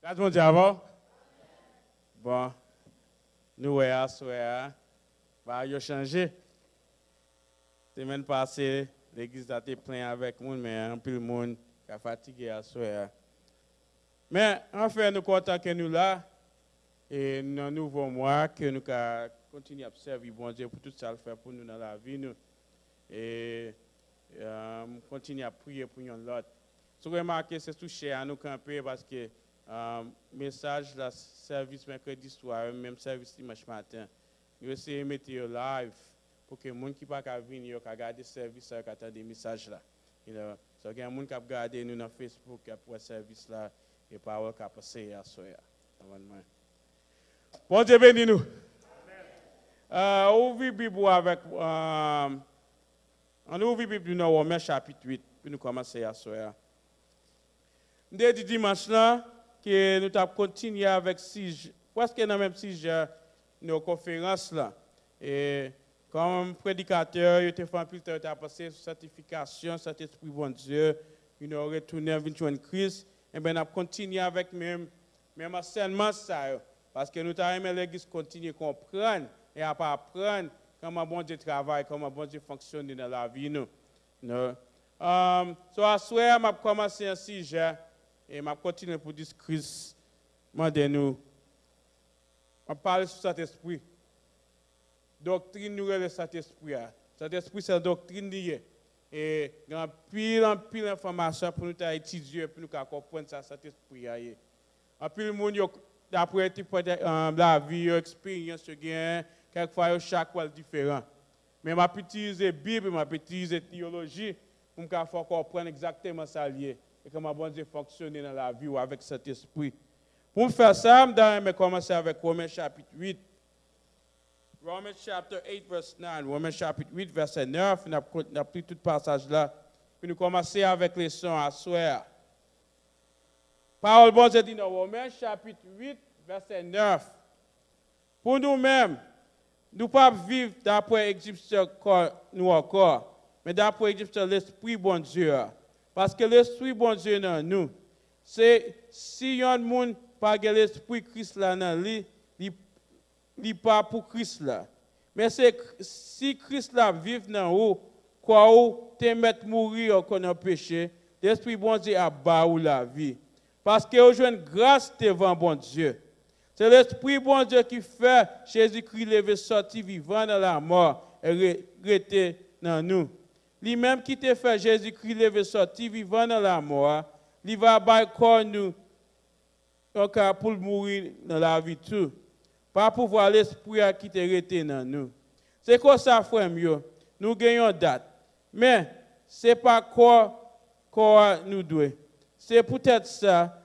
Pas de monde avant? Bon, nous, ouais, soir, bah, il a changé. Semaine passée, l'église a été pleine avec monde, mais un peu de monde qui a fatigué à soir. Mais en fait, nous sommes contents que nous là, et dans un nouveau mois, que nous continuons à servir bon Dieu pour tout ça le faire pour nous dans la vie. Nous. Et continuer à prier pour nous l'autre. Si vous remarquez, c'est touché à nous camper parce que message, la service mercredi soir, même service dimanche matin, nous essayons de mettre live pour que les gens qui ne peuvent pas venir, qui regardent le service, qui attendent des messages là. Il y a des gens qui regardent nous dans Facebook, qui ont service là, et parole qui a passé à soi. Bon Dieu bénis nous. Ouvrez la Bible avec. On ouvre la Bible dans Romains chapitre 8, puis nous commençons à soi. Dès dimanche là, que nous avons continué avec presque dans le même sujet, nos conférences là. Et comme prédicateur, il a fait un passé sur certification, cet esprit bon Dieu, il a retourné à 21 Christ. Et bien, nous avons continué avec même enseignement ça. Parce que nous avons aimé l'église continuer à comprendre et à apprendre comment bon Dieu travaille, comment bon Dieu fonctionne dans la vie. Nous. So, à soir, je vais commencer un sujet et je vais continuer pour dire Christ. Nous. On parle sur cet esprit. Doctrine nous est cet esprit. Cet esprit, c'est la doctrine liée. Et il y a pile d'informations pour nous étudier, pour nous comprendre ça, cet esprit. En plus, le monde, d'après la vie, l'expérience, quelquefois, chaque fois différent. Mais je utilise la Bible, je utilise la théologie pour me comprendre exactement ça lié et comment bon Dieu fonctionne dans la vie ou avec cet esprit. Pour faire ça, je vais commencer avec Romains chapitre 8. Romans chapter 8, verse 9. Romans chapitre 8, verset 9. On a pris tout passage là. Puis nous commençons avec les sons à soir. Parole bon Dieu dit dans Romains chapitre 8, verset 9. Pour nous-mêmes, nous ne pouvons pas vivre d'après l'Égyptien nous encore, mais d'après l'Égyptien l'Esprit bon Dieu. Parce que l'Esprit bon Dieu dans nous, c'est si un monde pas l'Esprit Christ là dans lui, il pas pour Christ là. Mais c'est si Christ là vive dans vous, quoi ou te mettre mourir qu'on a péché, l'Esprit bon Dieu a bas ou la vie. Parce que vous avez une grâce devant bon Dieu. C'est l'Esprit bon Dieu qui fait Jésus-Christ lever sorti vivant dans la mort et rester dans nous. Lui-même qui te fait Jésus-Christ lever sorti vivant dans la mort, il va bailler nous pour mourir dans la vie tout. Pas pour voir l'esprit qui te rete dans nous. C'est quoi ça, frère mieux? Nous gagnons date. Mais ce n'est pas quoi nous devons. C'est peut-être ça.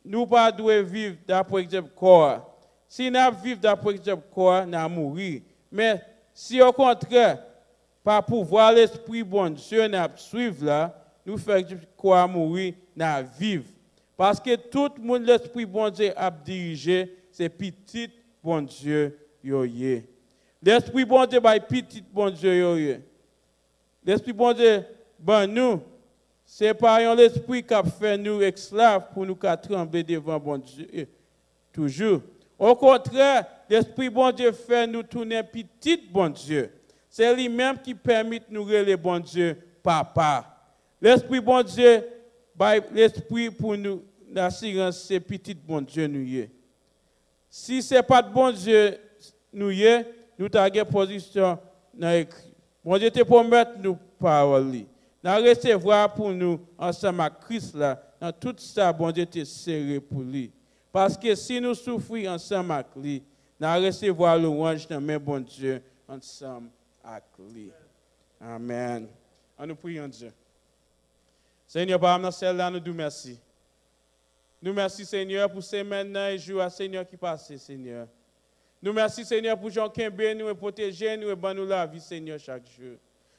Nous ne pas vivre d'après exemple corps. Si nous vivons d'après exemple corps, nous allons mourir. Mais si au contraire, par pouvoir l'esprit bon Dieu, nous suivre là, nous faisons quoi mourir, nous vivre. Parce que tout le monde, l'esprit bon Dieu a dirigé, c'est petit bon Dieu yoye. L'esprit bon Dieu est petit bon Dieu yoye. L'esprit bon Dieu, ben nous, c'est pas l'esprit qui a fait nous esclaves pour nous trembler devant bon Dieu. Toujours. Au contraire, l'esprit bon Dieu fait nous tourner petit bon Dieu. C'est lui-même qui permet de nous relayer bon Dieu, papa. L'esprit bon Dieu, l'esprit pour nous, l'assurance, c'est petit bon Dieu nous y est. Si ce n'est pas de bon Dieu nous y est, nous avons position dans l'écrit. Bon Dieu te promet nous parole. Nous recevoir pour nous ensemble avec Christ là, dans tout ça, bon Dieu te serré pour lui. Parce que si nous souffrons ensemble avec lui, nous recevoir l'orange dans mes bon Dieu ensemble avec lui. Amen. On nous prions Dieu. Seigneur, par nous celle-là, nous disons merci. Nous merci, Seigneur, pour ces maintenant et jours, Seigneur, qui passent, Seigneur. Nous merci, Seigneur, pour Jean Kembe, nous et protéger, nous et ban nous la vie, Seigneur, chaque jour.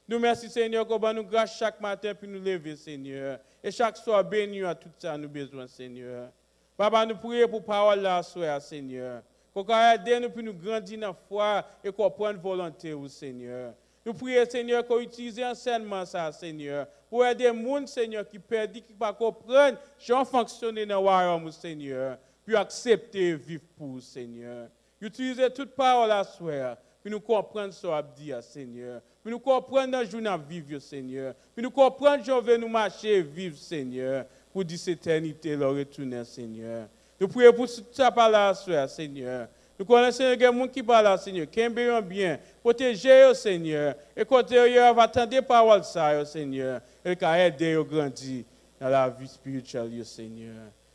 Nous merci, Seigneur, qu'on va nous grâce chaque matin puis nous lever, Seigneur. Et chaque soir, béni à tout ça, nous besoin, Seigneur. Papa, nous prions pour parole là, soir, Seigneur. Qu'on aide nous puis nous grandir dans la foi et qu'on prenne volonté, Seigneur. Nous prions, Seigneur, qu'on utilise enseignement ça, Seigneur, pour aider les gens, Seigneur, qui perdent, qui ne comprennent pas comment fonctionner dans le royaume, Seigneur, puis accepter et vivre pour, Seigneur. Utilisez toute parole à soi, puis nous comprendre ce qu'on dit, Seigneur. Puis nous comprendre dans le jour où vivre, Seigneur. Puis nous comprendre que nous nous marcher et vivre, Seigneur, pour dire cette éternité, le retourner, Seigneur. Nous prions pour tout ça par là, Seigneur. Nous connaissons Seigneur, qu'il y a des gens qui parlent, Seigneur, qui aiment bien, protéger, Seigneur, et quand ils vont attendre les paroles, Seigneur, et qui aider à grandir dans la vie spirituelle, Seigneur.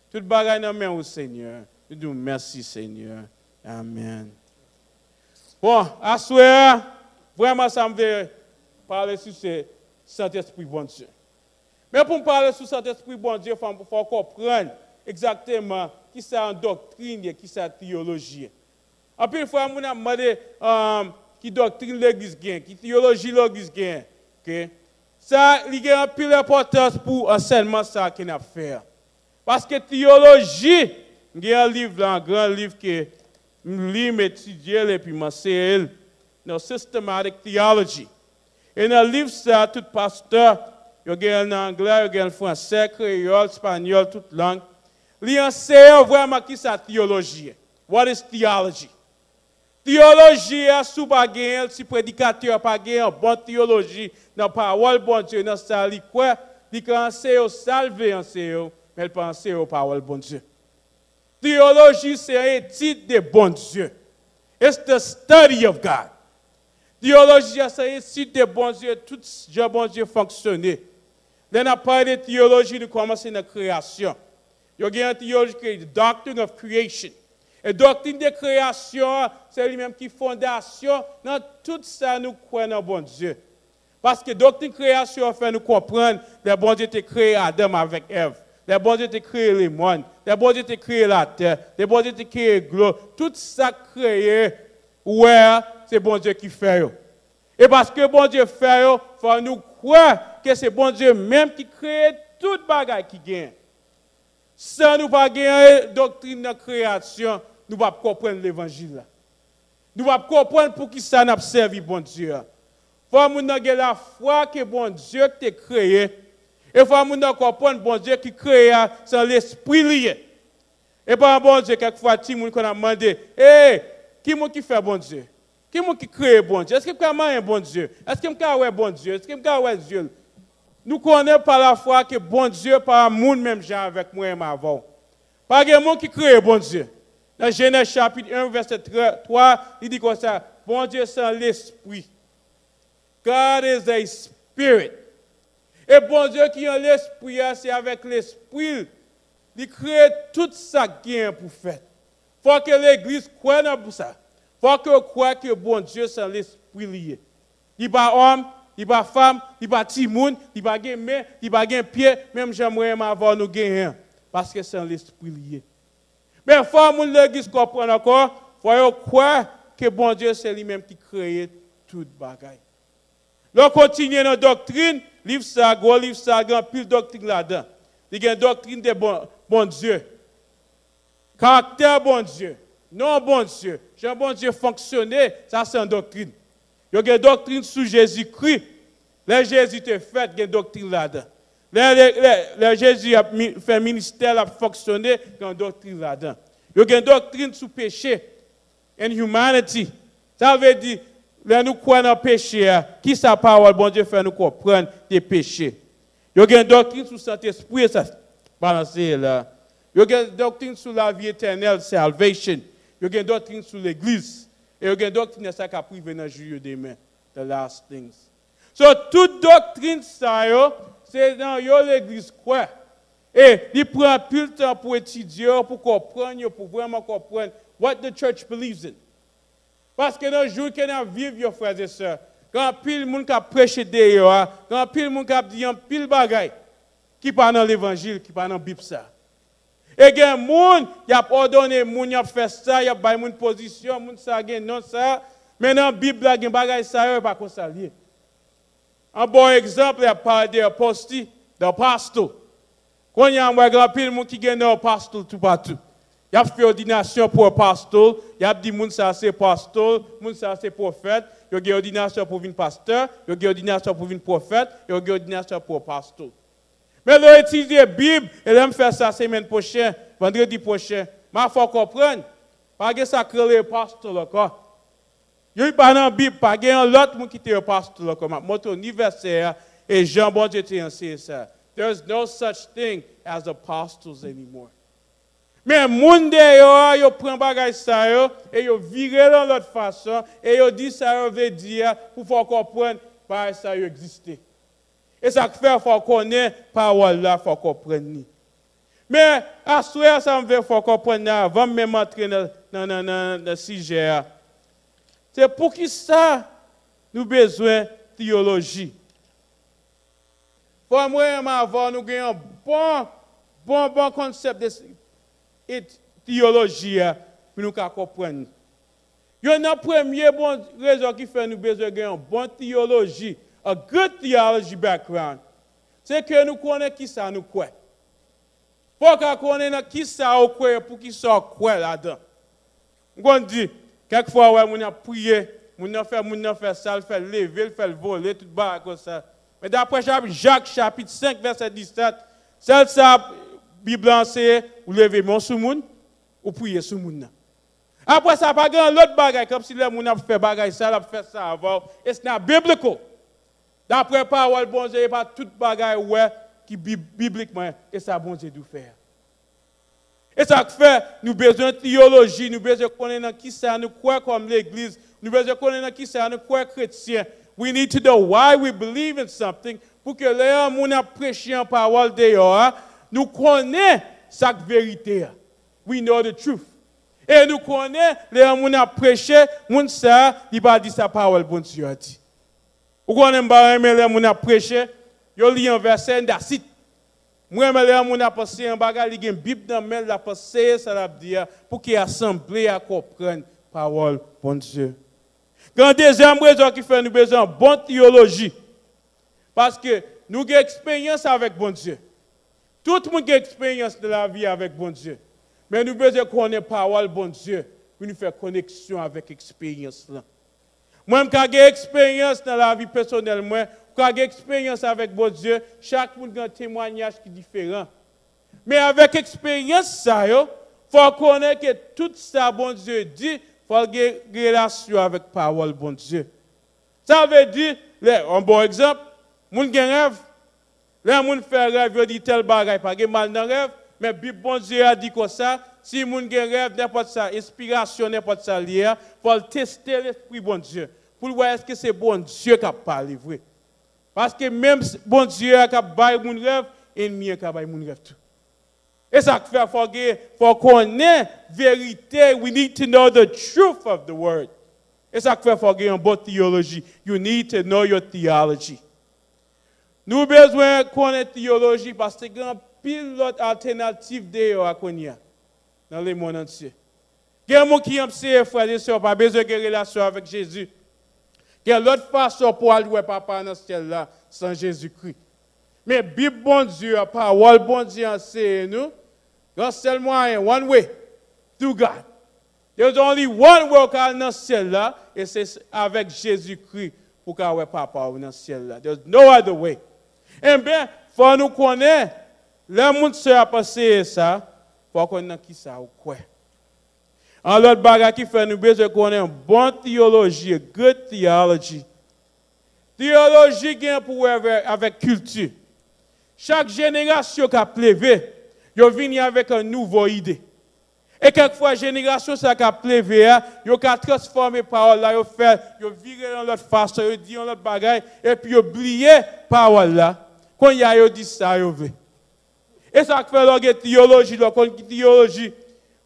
Tout le bagage dans main, Seigneur. Nous disons merci, Seigneur. Amen. Bon, à soir, vraiment, ça me fait parler sur ce Saint-Esprit, bon Dieu. Mais pour me parler sur Saint-Esprit, bon Dieu, il faut comprendre exactement qui c'est en doctrine, qui c'est en théologie. En plus, il faut me demander qui doctrine l'Église gagne, qui théologie l'Église gagne. Okay? Ça, il y a un peu d'importance pour enseignement ça qu'on a fait. Parce que théologie, il y a un livre, un grand livre que je lis, m'étudier et puis m'enseigner, dans Systematic Theology. Et dans le livre, ça, tout pasteur, il y a en anglais, il y a en français, créole, espagnol, toute langue. Il enseigne vraiment qui c'est la théologie. What is theology? Théologie, si vous n'avez pas si prédicateur n'a pas une bonne théologie, dans la parole bon Dieu, dans ça, il quoi? Il enseigne salver, mais il pense aux paroles bon Dieu. Théologie, c'est une étude de bon Dieu. It's the study of God. Théologie, c'est une étude de bon Dieu, tout ce bon Dieu fonctionne. Then, à part de théologie, nous commençons la création. Il y a une théologie qui est la doctrine of creation. Et la doctrine de création, c'est lui-même qui est fondation dans tout ça, nous croyons dans bon Dieu. Parce que la doctrine de création fait nous comprendre que le bon Dieu a créé Adam avec Ève. Le bon Dieu a créé les mondes. Le bon Dieu a créé la terre. Le bon Dieu a créé l'eau. Tout ça créé, ouais, c'est bon Dieu qui fait. Et parce que bon Dieu fait, il faut nous croire que c'est bon Dieu même qui crée toute bagaille qui gagne. Sans nous pas gagner doctrine de création, nous ne pouvons pas comprendre l'évangile. Nous ne pouvons pas comprendre pour qui ça n'a servi bon Dieu. Il faut que nous ayons la foi que bon Dieu t'a créé. Et il faut que nous comprenions bon Dieu qui crée sans l'esprit lié. Et pas bon Dieu, quelquefois, tout le monde a demandé, hey, qui est-ce qui fait bon Dieu? Qui est-ce qui crée bon Dieu? Est-ce qu'il y a un bon Dieu? Est-ce qu'il y a un bon Dieu? Est-ce qu'il y a un Dieu? Nous connaissons par la foi que bon Dieu, par le monde même, j'ai avec moi et ma avant. Pas de monde qui crée bon Dieu. Dans Genèse chapitre 1, verset 3, il dit comme ça, bon Dieu, c'est l'esprit. God is a spirit. Et bon Dieu qui est l'esprit, c'est avec l'esprit, il crée tout ça qui est pour faire. Il faut que l'Église croie dans ça. Il faut que croie que bon Dieu, c'est l'esprit lié. Il n'y a pas homme, il n'y a pas femme, il n'y a pas petit monde, il n'y a pas main, il n'y a pas pied, même j'aimerais avoir nous gagner. Parce que c'est l'esprit lié. Mais il faut que l'Église comprenne encore, il faut croire que bon Dieu, c'est lui-même qui crée toute bagaille. Là, continue dans la doctrine, livre ça, grand pile doctrine là-dedans. Il y a une doctrine de bon Dieu. Caractère bon Dieu. Non bon Dieu. Jean bon Dieu fonctionner, ça c'est une doctrine. Il y a une doctrine sous Jésus-Christ. Là, Jésus te fait, il y a une doctrine là-dedans. Là, Jésus a fait ministère, a fonctionné, il y a une doctrine là-dedans. Il y a une doctrine sous péché and humanity. Ça veut dire, là, nous croyons dans le péché, qui sa parole, bon Dieu, fait nous comprendre des péchés. Il y a une doctrine sur Saint-Esprit, ça balancer là. Il y a une doctrine sur la vie éternelle, salvation. Il y a une doctrine sur l'Église. Et il y a une doctrine ça qui a privé dans le jour demain. The last things. So, toute doctrine, ça, c'est dans l'Église quoi. Et il prend plus de temps pour étudier, pour comprendre, pour vraiment comprendre what the church believes in. Parce que dans le jour qu'on a vécu, frères et sœurs, quand pile de monde a prêché d'ailleurs, quand pile de monde a dit un pile bagaille, qui parle dans l'évangile, qui parle dans la Bible ça. Et il y a des gens qui ont ordonné, qui ont fait ça, qui ont fait une position, qui ont fait non ça, mais dans la Bible, il y a des bagailles ça, pas comme ça. Un bon exemple, il y a parlé des apôtres, des pasteurs. Quand il y a un grand pile de monde qui gagne des apôtres tout partout. Il a fait ordination pour un pasteur, il a dit moun ça c'est pasteur, moun ça c'est prophète, il y a ordination pour une pasteur, il y a ordination pour une prophète, il y a ordination pour un pasteur. Mais là étudier la Bible et là me faire ça semaine prochaine, vendredi prochain. Mais faut comprendre, pas que ça crée le pasteur encore. Il y a pas dans la Bible, pas que l'autre monde qui était un pasteur comme notre anniversaire et Jean bon Dieu t'a enseigné ça. There's no such thing as apostles anymore. Mais les gens ils prennent bagay ça et ils virent dans l'autre façon et ils disent ça veut dire pour faire comprendre par ça existait. Et ça fait faut connaître parole là, faut comprendre. Mais à ce moment ça me fait faut comprendre avant même entrer dans le sujet. C'est pour qui ça nous besoin de théologie. Pour moi avant nous avons un bon concept de théologie pour nous comprendre. Il y a une première bonne raison qui fait nous besoin de une bonne théologie, a good theology background. C'est que nous connaissons qui ça nous croit. Pour qu'on connaisse qui ça nous croit pour qui ça croit là-dedans. On dit quelquefois ouais on a prié, on a fait ça, fait lever, fait voler tout bas comme ça. Mais d'après Jacques chapitre 5 verset 17, celle ça Bible enseigne ou lever mon sous moun ou prier sous moun. Après ça pas grand l'autre bagaille comme si les moun a fait bagaille ça, a fait ça avant. It's not biblical. D'après parole bon Dieu pas toute bagaille ouais qui bibliquement et ça bon Dieu doit faire. Et ça fait nous besoin de théologie, nous besoin connaître qui ça nous croit comme l'église, nous besoin connaître qui ça nous croit chrétien. We need to know why we believe in something pour que les gens a prêché en parole dehors, nous connaissons sa vérité. We know the truth. Et nous connaissons les gens a prêché, moun ça, il va dire sa parole bon Dieu a dit. Vous connaissez pas les gens a prêché, yo lit un verset d'acide. Moi les gens a passé un bagage, il y a une Bible dans main la passer ça la dire pour qu'il assemblée à comprendre parole bon Dieu. Quand deuxième raison qui fait nous besoin de bonne théologie. Parce que nous avons expérience avec bon Dieu. Tout le monde a expérience de la vie avec bon Dieu. Mais nous besoin connaître parole bon Dieu pour nous faire connexion avec l'expérience là. Moi quand j'ai expérience dans la vie personnelle moi, quand j'ai expérience avec bon Dieu, chaque monde a un témoignage qui est différent. Mais avec l'expérience ça faut connaître que tout ça bon Dieu dit. Il faut avoir une relation avec la parole bon Dieu. Ça veut dire, un bon exemple, les gens ont rêve. Les gens font rêve, ils disent tel bagage, pas de mal dans le rêve, mais Bible bon Dieu a dit comme ça, si les gens ont rêve, n'importe ça, inspiration, n'importe ça, il faut tester l'esprit bon Dieu. Pour voir est-ce que c'est bon Dieu qui a parlé vrai. Parce que même bon Dieu qui a parlé mon rêve, ennemi qui a parlé mon rêve tout. Et ça fait faut connaître la vérité. We need to know the truth of the word. Et ça fait faut une bonne théologie. You need to know your theology. Nous avons besoin de connaître la théologie parce que il y a pile d'autres alternatives dans le monde entier. Il y a des gens qui aiment ses frères et sœurs, pas besoin de relation avec Jésus. Il y a l'autre façon pour aller voir papa dans ce ciel là sans Jésus-Christ. Mais Bible bon Dieu, parole bon Dieu enseigne nous, there's seul moyen, one way, through God. There's only one way dans le ciel là, et c'est avec Jésus-Christ pour qu'on voit papa dans le ciel là. There's no other way. Eh bien, il faut nous connaître, les gens qui ont passé ça, il faut connaître qui ça ou quoi. En l'autre bagage qui fait nous besoin de connaître une bonne théologie, good theology. Théologie vient pour avec culture. Chaque génération qui a plevé, ils viennent avec une nouvelle idée. Et quelquefois, génération qui a plevé, ils ont transformé parole là, ils ont viré dans l'autre façon, ils ont dit dans l'autre bagaille, et puis ils ont oublié parole là. Quand ils ont dit ça, ils ont vu. Et ça fait la théologie, la théologie.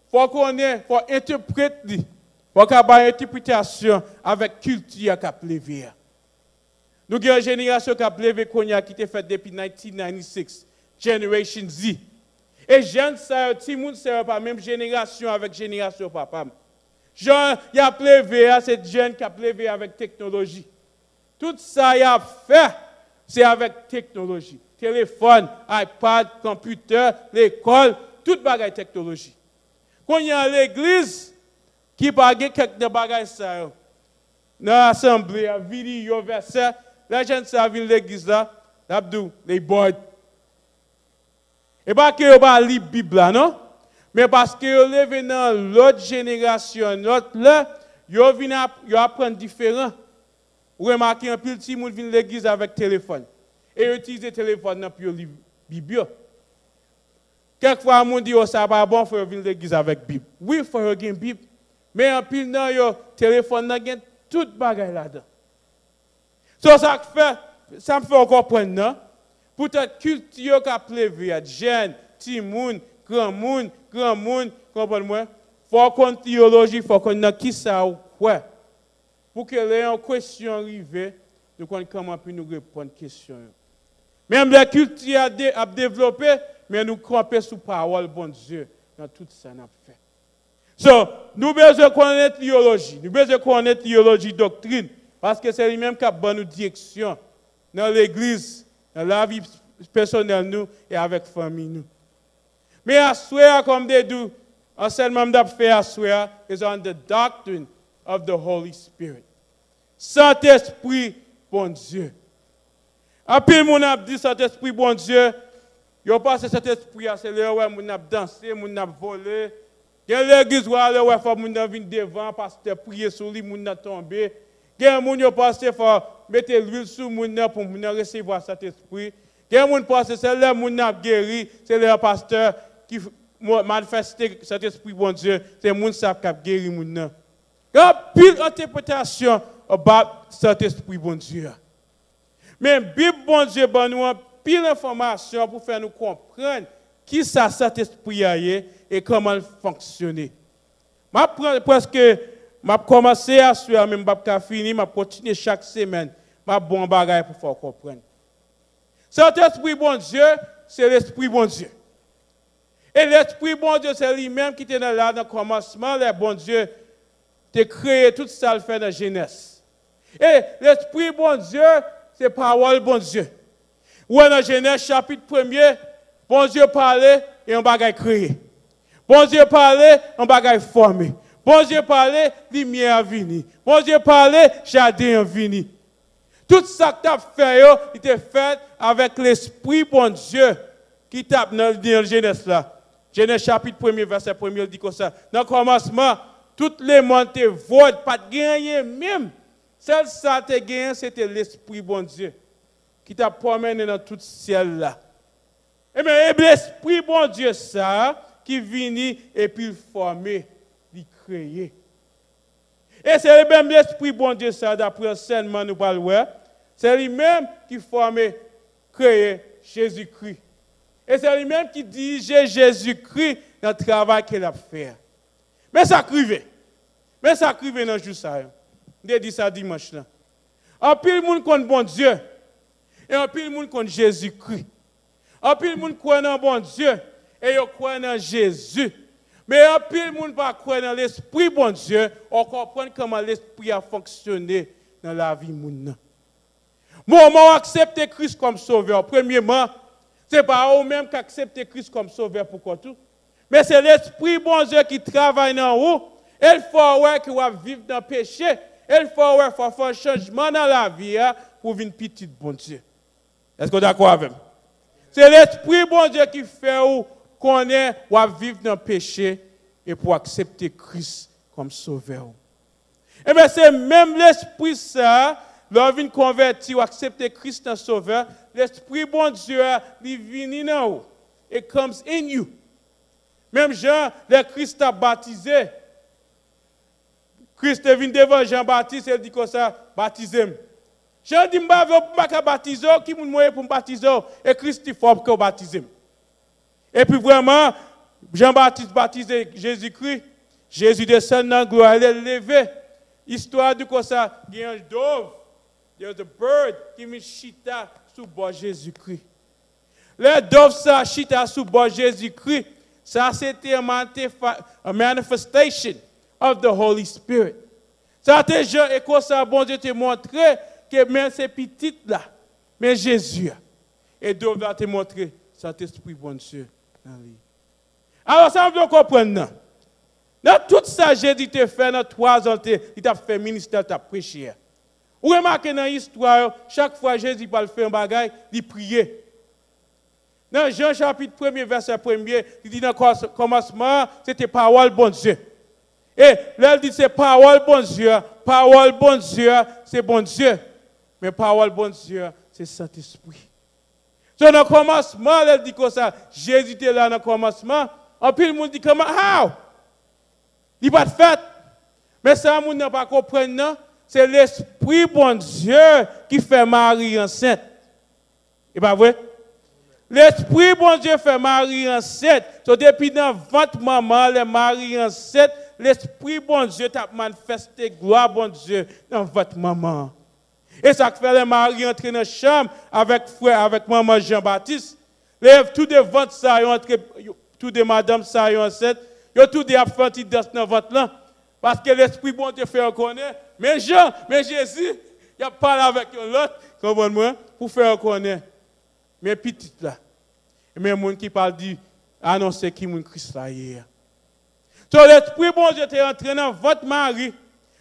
Faut qu'on faut interpréter, faut qu'on ait une interprétation avec culture qui a plevé. Nous avons une génération qui a plevé qui a été faite depuis 1996, Generation Z. Et jeunes, tout le monde ne pas la même génération avec génération papa. Jean, il a plevé, c'est jeune qui a plevé avec technologie. Tout ça, il a fait, c'est avec technologie. Téléphone, iPad, computer, l'école, toute bagaille technologie. Quand il y a l'église qui parle quelques bagages ça, dans l'assemblée, à vidéo, verset, les gens savent l'église là, l'abdou, les boys. Et pas que vous pas lire la Bible là, non? Mais parce que vous levez dans l'autre génération, l'autre là, vous venez apprendre différent. Vous remarquez un peu de petit monde vient à l'église avec téléphone. Et utiliser le téléphone pour lire la Bible. Quelquefois, on dit que ça pas bon, il faut venir à l'église avec la Bible. Oui, il faut avoir une Bible. Mais en pile, dans le téléphone, il y a tout bagage là-dedans. Ça me fait comprendre, non? Pour cette culture qui a plévé, jeune, petit monde, grand monde, comprenez-moi? Il faut qu'on théologie, il faut qu'on ait qui ça ou quoi. Pour que les questions arrivent, nous connaissons comment nous répondre aux questions. Même la culture a développé, mais nous camper sous parole, bon Dieu, dans tout ça nous fait. Nous avons besoin de connaître la théologie, nous avons besoin de connaître la théologie doctrine, parce que c'est lui-même qui a bonne nous direction dans l'église, dans la vie personnelle nous et avec la famille nous. Mais à soi, comme des doux, enseignement d'ap fait à soi, is on the doctrine of the Holy Spirit. Saint-Esprit, bon Dieu. Après, mon a dit Saint-Esprit, bon Dieu, il passe cet esprit, c'est là où mon a dansé, mon a volé. Il y a l'église où il faut mon a venir devant, pasteur prier sur lui, mon a tombé. Il y a mon a passé, faut mettre l'huile sur mon pour mon recevoir cet esprit. Il y a mon passé, c'est là mon a guéri, c'est le pasteur qui manifeste cet esprit, bon Dieu, c'est mon qui a guéri mon. Il y a pile interprétation about cet esprit, bon Dieu. Mais la Bible, bon Dieu, ben nous a pile d'informations pour faire nous comprendre qui ça cet esprit est et comment il fonctionne. Je commencé à suivre, même pas fini, je continue chaque semaine, je bon bagage pour faire comprendre. Cet esprit, bon Dieu, c'est l'esprit, bon Dieu. Et l'esprit, bon Dieu, c'est lui-même qui était là dans le commencement, le bon Dieu, de créer tout ça, le fait dans la jeunesse. Et l'esprit, bon Dieu, c'est parole, bon Dieu. Ou dans Genèse chapitre 1er, bon Dieu parlait et un bagage créé. Bon Dieu parlait, un bagage formé. Bon Dieu parlait, lumière vini. Bon Dieu parlait, jardin vini. Tout ça que tu as fait, il était fait avec l'esprit, bon Dieu, qui tape dans Genèse là. Genèse chapitre 1er, verset 1er, il dit comme ça. Dans le commencement, toutes les mondes étaient voides, pas de gagner même. Celle ça te gagné, c'était l'esprit, bon Dieu, qui t'a promené dans tout ciel là. Et bien, l'esprit, bon Dieu, ça, qui vient et puis formé, il créé. Et c'est même l'esprit, bon Dieu, ça, d'après l'enseignement, nous parlons, c'est lui-même qui formé, créé Jésus-Christ. Et c'est lui-même qui dirigeait Jésus-Christ dans le travail qu'il a fait. Mais ça crive. Mais ça crive dans le jour ça. Je dis ça dimanche là. En pile le monde contre bon Dieu. Et en pile le monde contre Jésus-Christ. En pile le monde croit dans bon Dieu. Et il croit dans Jésus. Mais en pile le monde pas croire dans l'esprit bon Dieu. On comprend comment l'esprit a fonctionné dans la vie monde. Moi, on accepte Christ comme sauveur. Premièrement, ce n'est pas eux-mêmes qui acceptent Christ comme sauveur pour quoi tout. Mais c'est l'esprit bon Dieu qui travaille dans vous. Il faut qu'il va vivre dans le péché. Il faut faire un changement dans la vie pour venir petit bon Dieu. Est-ce que vous êtes d'accord avec moi? C'est l'esprit bon Dieu qui fait qu'on va vivre dans le péché et pour accepter Christ comme sauveur. Et bien c'est même l'esprit ça, l'on vient convertir ou accepter Christ comme sauveur, l'esprit bon Dieu, il vient dans vous. It comes in you. Même Jean, le Christ a baptisé. Christ est venu devant Jean-Baptiste, il dit comme ça, baptisez-moi. Jean dit, je ne vais pas baptiser, qui m'a demandé pour me baptiser, et Christ il faut que je baptise. Et puis vraiment, Jean-Baptiste baptisé Jésus-Christ, Jésus descend dans la gloire, il est levé. Histoire de comme ça, il y a un dove, il y a un bird qui me chita sous bord Jésus-Christ. Le dove ça chita sous bord Jésus-Christ, ça c'était a manifestation of the Holy Spirit. Ça te Jean et comme ça bon Dieu te montrer que même ces petites là, mais Jésus et Dieu va te montrer cet esprit bon Dieu dans lui. Alors ça on doit comprendre. Dans tout ça, Jésus te fait dans 3 ans, il t'a fait ministère, il t'a prêché. Vous remarquez dans l'histoire, chaque fois Jésus va faire un bagage, il prie. Dans Jean chapitre 1er, verset 1er, il dit dans le commencement, c'était parole bon Dieu. Et là, il dit c'est parole bon Dieu, c'est bon Dieu. Mais parole bon Dieu, c'est Saint-Esprit. Donc, dans le commencement, il dit comme ça, Jésus était là dans le commencement. En plus, le monde dit comment, how? Il va de fait. Mais ça, le monde n'a pas compris, non? C'est l'Esprit bon Dieu qui fait Marie enceinte. Et pas vrai? L'Esprit bon Dieu fait Marie enceinte. So, depuis dans votre maman, les Marie enceinte, l'Esprit bon Dieu t'a manifesté gloire bon Dieu dans votre maman. Et ça fait les Marie entrer dans la chambre avec frère, avec maman Jean-Baptiste. Lève tout de ventre ça, tout de madame ça, enceinte. Yo tout de apprenti dans votre là. Parce que l'Esprit bon Dieu fait reconnaître. Mais Jean, mais Jésus, il a parlé avec l'autre, comprenez-moi, pour faire reconnaître. Mais petit là. Et même les gens qui parlent dit, annoncer qui est Christ là hier. Donc l'Esprit bon Dieu est entré dans votre mari.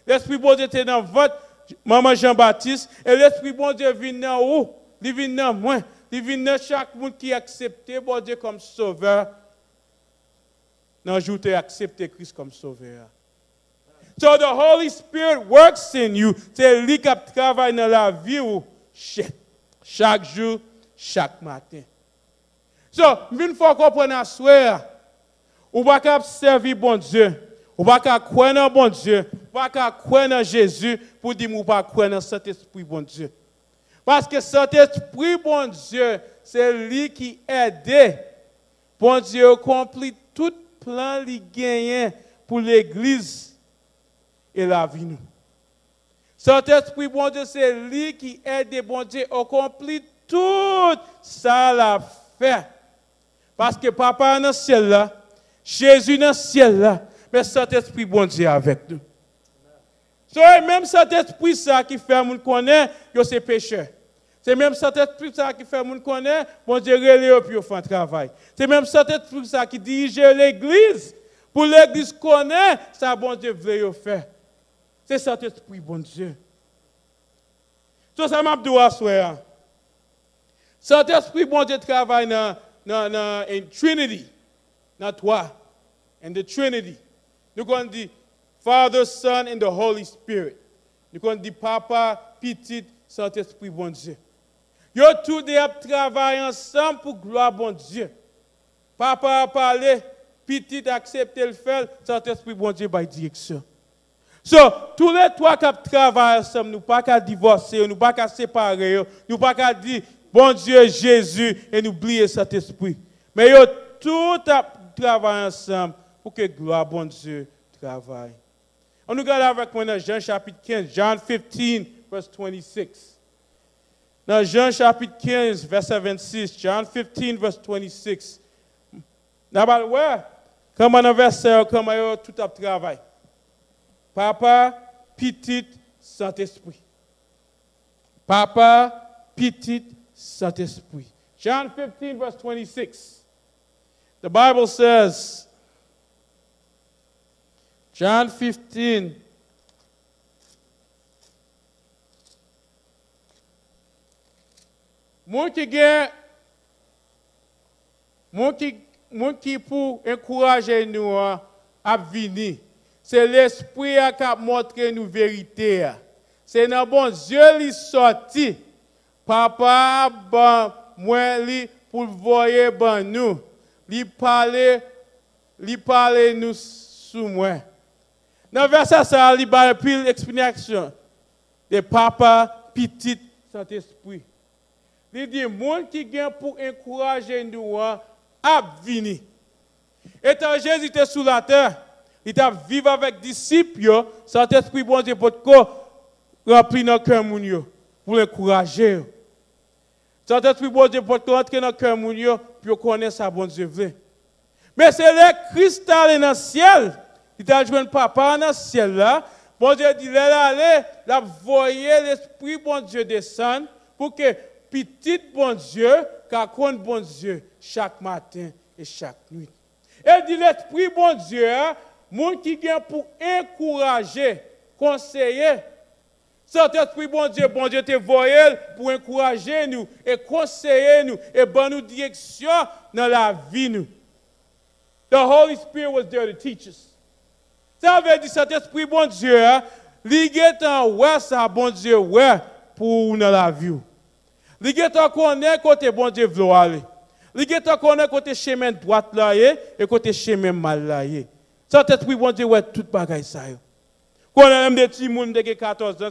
L'Esprit bon Dieu est dans votre maman Jean-Baptiste. Et l'Esprit bon Dieu vient dans où? Il vient dans moi. Il vient dans chaque monde qui a accepté bon Dieu comme sauveur. Dans le jour où tu as accepté Christ comme sauveur. So the Holy Spirit works in you. C'est lui qui travaille dans la vie chaque jour, chaque matin. So, une fois qu'on prend à soir, on va pas servir bon Dieu. On va pas croire dans bon Dieu. On va pas croire dans Jésus pour dire qu'on va pas croire dans Saint-Esprit bon Dieu. Parce que Saint-Esprit bon Dieu, c'est lui qui aide. Bon Dieu accomplit tout plan qu'il gagne pour l'Église et la vie nous. Saint-Esprit bon Dieu, c'est lui qui aide bon Dieu accomplit tout ça la fait. Parce que papa est dans le ciel là, Jésus dans le ciel là, mais Saint-Esprit bon Dieu avec nous. So, même Saint-Esprit ça qui fait nous connaître, c'est pécheur. C'est même Saint-Esprit ça qui fait nous connaître, bon Dieu relève puis faire un travail. C'est même Saint-Esprit ça qui dirige l'église. Pour l'église connaître, ça bon Dieu veut faire. C'est Saint-Esprit bon Dieu. So, ça m'a dit à soir. Saint-Esprit bon Dieu travaille dans Trinity. Dans toi. In the Trinity. Nous allons dire Father, Son, and the Holy Spirit. Nous allons dire Papa, Petit, Saint-Esprit bon Dieu. Yo tous deux travaillent ensemble pour gloire bon Dieu. Papa a parlé, Petit a accepté le faire, Saint-Esprit bon Dieu by direction. So, tous les trois qui travaillent ensemble, nous pas qu'à divorcer, nous pas qu'à séparer, nous pas qu'à dire bon Dieu Jésus et nous oublier cet esprit. Mais yo tout travaillent ensemble pour que gloire bon Dieu travaille. On nous regarde avec moi dans Jean chapitre 15, John 15 verse 26. Dans Jean chapitre 15 verset 26, John 15 verse 26. D'abord ouais, comment dans verset comment yo tout travail. Papa, Petit, Saint-Esprit. Papa, Petit, Saint-Esprit. John 15, verse 26. The Bible says, John 15, Mon qui pour encourager nous à venir. C'est l'esprit qui a montré nous vérité. C'est dans bon Dieu qui sorti. Papa, ben, moi, pour voyer ben nous. Li parler nous sous moi. Dans le verset ça, il y a une explication de Papa, Petit, Saint-Esprit. Il dit, monde qui vient pour encourager nous à venir. Et quand Jésus était sous la terre, il t'a vivre avec disciples, Saint-Esprit bon Dieu pour remplir dans le cœur pour l'encourager. Saint-Esprit bon Dieu pour rentrer dans le cœur pour connaître sa bon Dieu vrai. Mais c'est le Christ dans le ciel. Il t'a joué un papa dans le ciel là. Bon Dieu dit allez, la voyer l'Esprit bon Dieu descendre pour que petit bon Dieu, car compte bon Dieu chaque matin et chaque nuit. Et dit l'Esprit bon Dieu monde qui vient pour encourager, conseiller. Saint-Esprit, bon Dieu te voyé pour encourager nous et conseiller nous et bonne nous direction dans la vie nous. The Holy Spirit was there to teach us. Ça veut dire Saint-Esprit, bon Dieu, il est en ouais ça, bon Dieu, ouais, pour dans la vie. Il est en connaît côté bon Dieu veut aller. Il est en connaît côté chemin droite là et côté chemin mal là. Saint-Esprit, bon Dieu, ouais, tout bagaille ça. Quand on a des petits monde de 14 ans,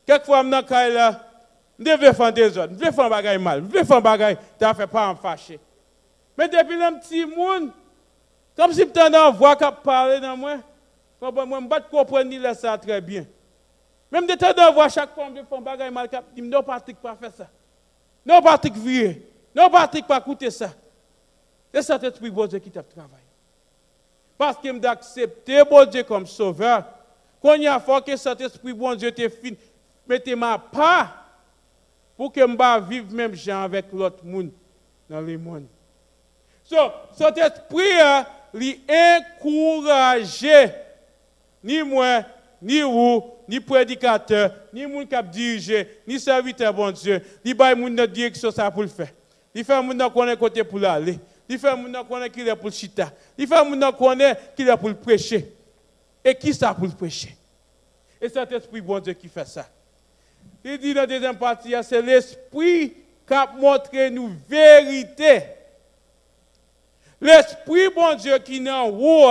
quelquefois, je suis là, je devais faire des autres, je devais faire des choses mal, je devais faire des choses qui ne fait pas me fâcher. Mais depuis les petits monde, comme si je t'en voix qui parler dans moi, je ne peux pas comprendre ça très bien. Même de temps voix chaque fois, je fais des choses mal, je ne pratique pas faire ça. Non, pratique virer. Non, pratique pas écouter ça. C'est cet esprit bon Dieu qui t'a travaillé. Parce que je accepté bon Dieu comme sauveur. Quand il y a fois que cet esprit bon Dieu te fin, mettez ma part pour que je vive même gens avec l'autre monde dans le monde. Cet esprit lui encourager ni moi, ni vous, ni prédicateur, ni moun qui dirigé, ni serviteur bon Dieu, ni bay moun dans direction ça pour le faire. Il fait moun dans connaît côté pour aller. Il fait moun dans connaît qu'il est pour chita. Il fait moun dans connaît qu'il est pour le prêcher. Et qui ça pour le prêcher? Et cet esprit bon Dieu qui fait ça. Il dit dans la deuxième partie, c'est l'esprit qui a montré nous vérité. L'esprit bon Dieu qui est en haut,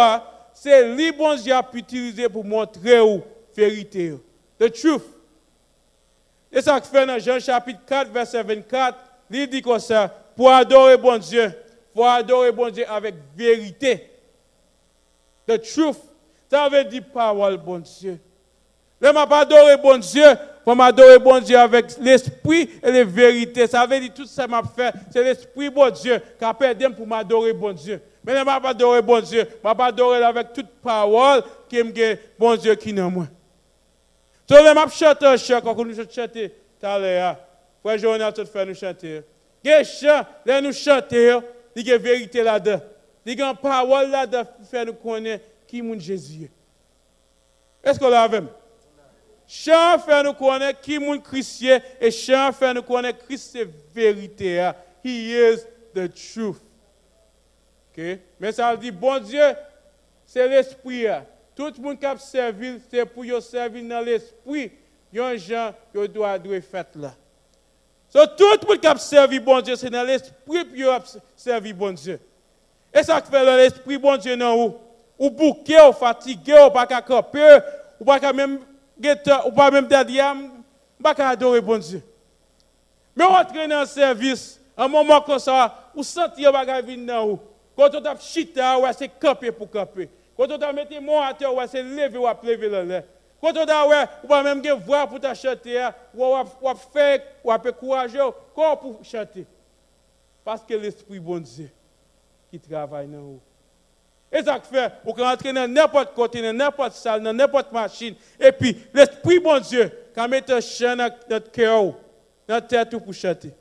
c'est lui bon Dieu a utilisé pour montrer la vérité. The truth. Et ça fait dans Jean chapitre 4, verset 24, il dit comme ça, pour adorer bon Dieu, pour adorer bon Dieu avec vérité. The truth. Ça veut dire parole bon Dieu. Je m'a pas adoré bon Dieu, pour m'adorer bon Dieu avec l'esprit et la vérité. Ça veut dire tout ça m'a fait, c'est l'esprit bon Dieu qui a perdu pour m'adorer bon Dieu. Mais je m'a pas adoré bon Dieu, je m'a adoré avec toute parole qui me bon Dieu qui est en moi. Donc je m'a chanté un chant quand nous chantons tout à l'heure. Frère Jonas tout fait nous chanter. Les chants, là nous chanter, il y a vérité là-dedans. Il y a une parole là-dedans pour faire nous connaître qui est Jésus. Est-ce que vous l'avez? Chant fait nous connaître qui est Christ et chant fait nous connaître Christ c'est vérité. He is the truth. Okay? Mais ça veut dire, bon Dieu, c'est l'esprit. Tout le monde qui a servi, c'est pour servir dans l'esprit. Il y a des gens qui doivent faire là. So, tout le monde qui a servi bon Dieu, c'est dans l'esprit qui a servi bon Dieu. Et ça fait l'esprit bon Dieu dans où? Ou bouqué, ou fatigué, ou pas qu'à camper, ou pas même ou pas même dire, ou pas qu'à adorer bon Dieu. Mais on entre dans le service, à un moment comme ça, ou sentir que vous dans où? Quand on a chita, c'est camper pour camper. Quand on a mis mon à terre, c'est lever ou lever le lait. Quand on a ou pas même voir pour ta chanter, ou faire, ou courager, pour chanter. Parce que l'esprit bon Dieu qui travaille dans vous. Et ça fait, vous pouvez entrer dans n'importe côté, dans n'importe salle, dans n'importe machine. Et puis, l'esprit bon Dieu, qui met un chant dans notre cœur, dans notre tête pour chanter.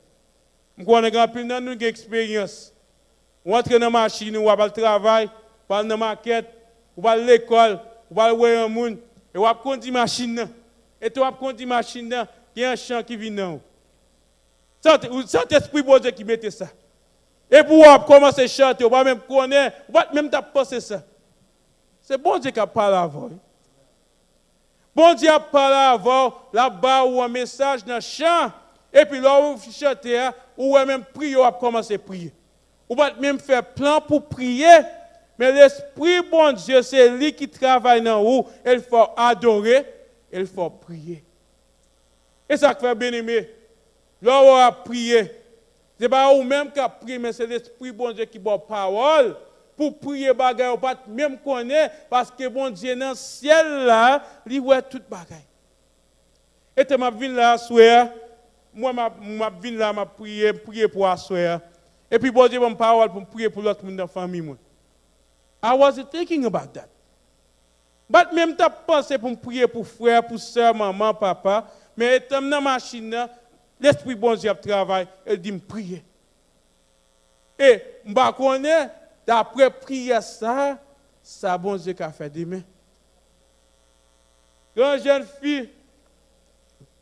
Nous avons une expérience. Vous entrez dans la machine, vous allez au travail, vous allez dans la maquette, vous allez à l'école, vous allez voir un monde, et vous allez conduire la machine. Et tu vas conduire la machine, il y a un chant qui vient dans vous. C'est l'esprit bon Dieu qui met ça. Et pour commencer à chanter, on va même connaître, on va même penser ça. C'est bon Dieu qui a parlé avant. Bon Dieu a parlé avant, là-bas, ou un message dans le chant, et puis là, où vous chantez, ou même prier, on va commencer à prier. On va même faire plan pour prier, mais l'Esprit bon Dieu, c'est lui qui travaille dans vous, il faut adorer, il faut prier. Et ça fait bien aimé, là, on va prier. Ce n'est pas vous-même qui priez, mais c'est l'Esprit bon Dieu qui donne parole. Pour prier, bagaille, on ne peut pas même connaître, parce que bon Dieu, dans le ciel, là, il voit toute bagaille. Et je suis venu là, soir, moi, je suis là, je prier pour soir. Et puis, bon Dieu, m'a parole pour prier pour l'autre monde dans la famille. I wasn't thinking about that. Mais même tu as pensé pour prier pour frère, pour soeur, maman, papa, mais étant dans la machine, l'Esprit bon Dieu travaille, il dit me prier. Et je connais, d'après prier ça, ça bon Dieu qu'a fait demain. Quand une jeune fille,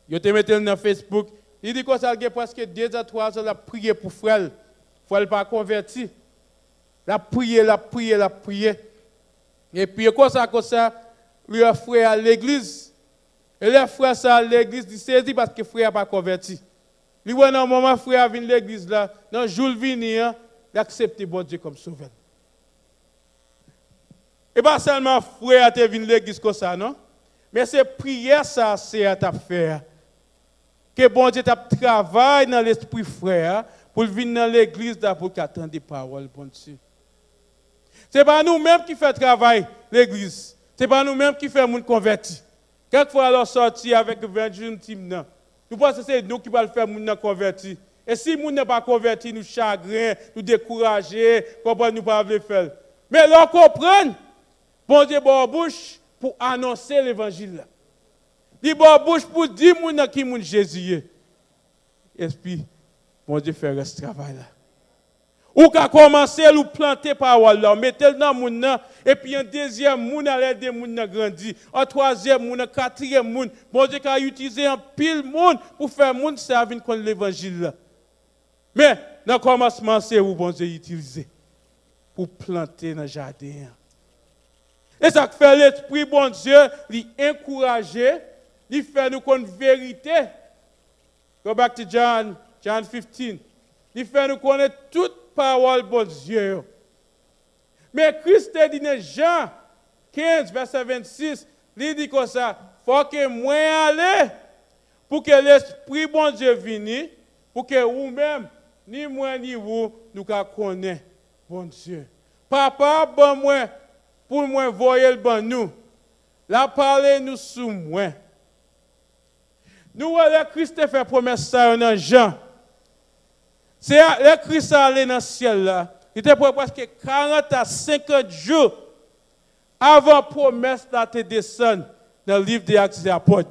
je te mets dans Facebook, il dit que ça a presque 2 à 3 ans, la prière pour frère. Frère pas converti. La prière. Et puis, comme ça, le frère à l'église. Et le frère ça à l'église, il saisit parce que le frère n'a pas converti. Il voit dans le moment où le frère vient à l'église, là, dans le jour venir, il accepte bon Dieu comme sauveur. Et pas seulement le frère qui vient à l'église comme ça, non? Mais c'est prière, ça, c'est à faire. Que bon Dieu travaille dans l'esprit frère pour venir dans l'église pour qu'attendre des paroles, bon Dieu. Ce n'est pas nous-mêmes qui faisons travail, l'église. Ce n'est pas nous-mêmes qui faisons nous convertir. Quelquefois, alors sortir avec 20 jeunes team, nous pensons que c'est nous qui allons faire nous convertir. Et si nous n'est pas converti, nous chagrin, nous décourager, comment nous ne pouvons pas faire. Mais là, comprendre, bon Dieu, bon bouche pour annoncer l'évangile. Il bon bouche pour dire qui est Jésus. Et puis, bon Dieu fait ce travail là. Ou qu'à commencer à planter parole là, mettez-le dans le monde, et puis un deuxième monde à l'aide des monde grandi, un troisième monde, un quatrième monde. Bon Dieu a utilisé un pile monde pour faire monde servir contre l'évangile là. Mais dans le commencement, c'est où bon Dieu utilisé pour planter dans le jardin. Et ça fait l'esprit bon Dieu, lui encourager, lui fait nous connaître vérité. Go back to John 15. Il fait nous connaître toute parole bon Dieu. Mais Christ dit dans Jean 15, verset 26, il dit comme ça, il faut que moi aller pour que l'Esprit bon Dieu vienne, pour que vous-même, ni moi ni vous, nous connaissons bon Dieu. Papa, bon moi, pour moi, voyez le bon nous. La parole nous sous moi. Nous, le Christ fait promesse ça dans Jean. C'est le Christ allé dans le ciel là. Il était pour presque 40 à 50 jours avant la promesse de descendre dans le livre des Actes des Apôtres.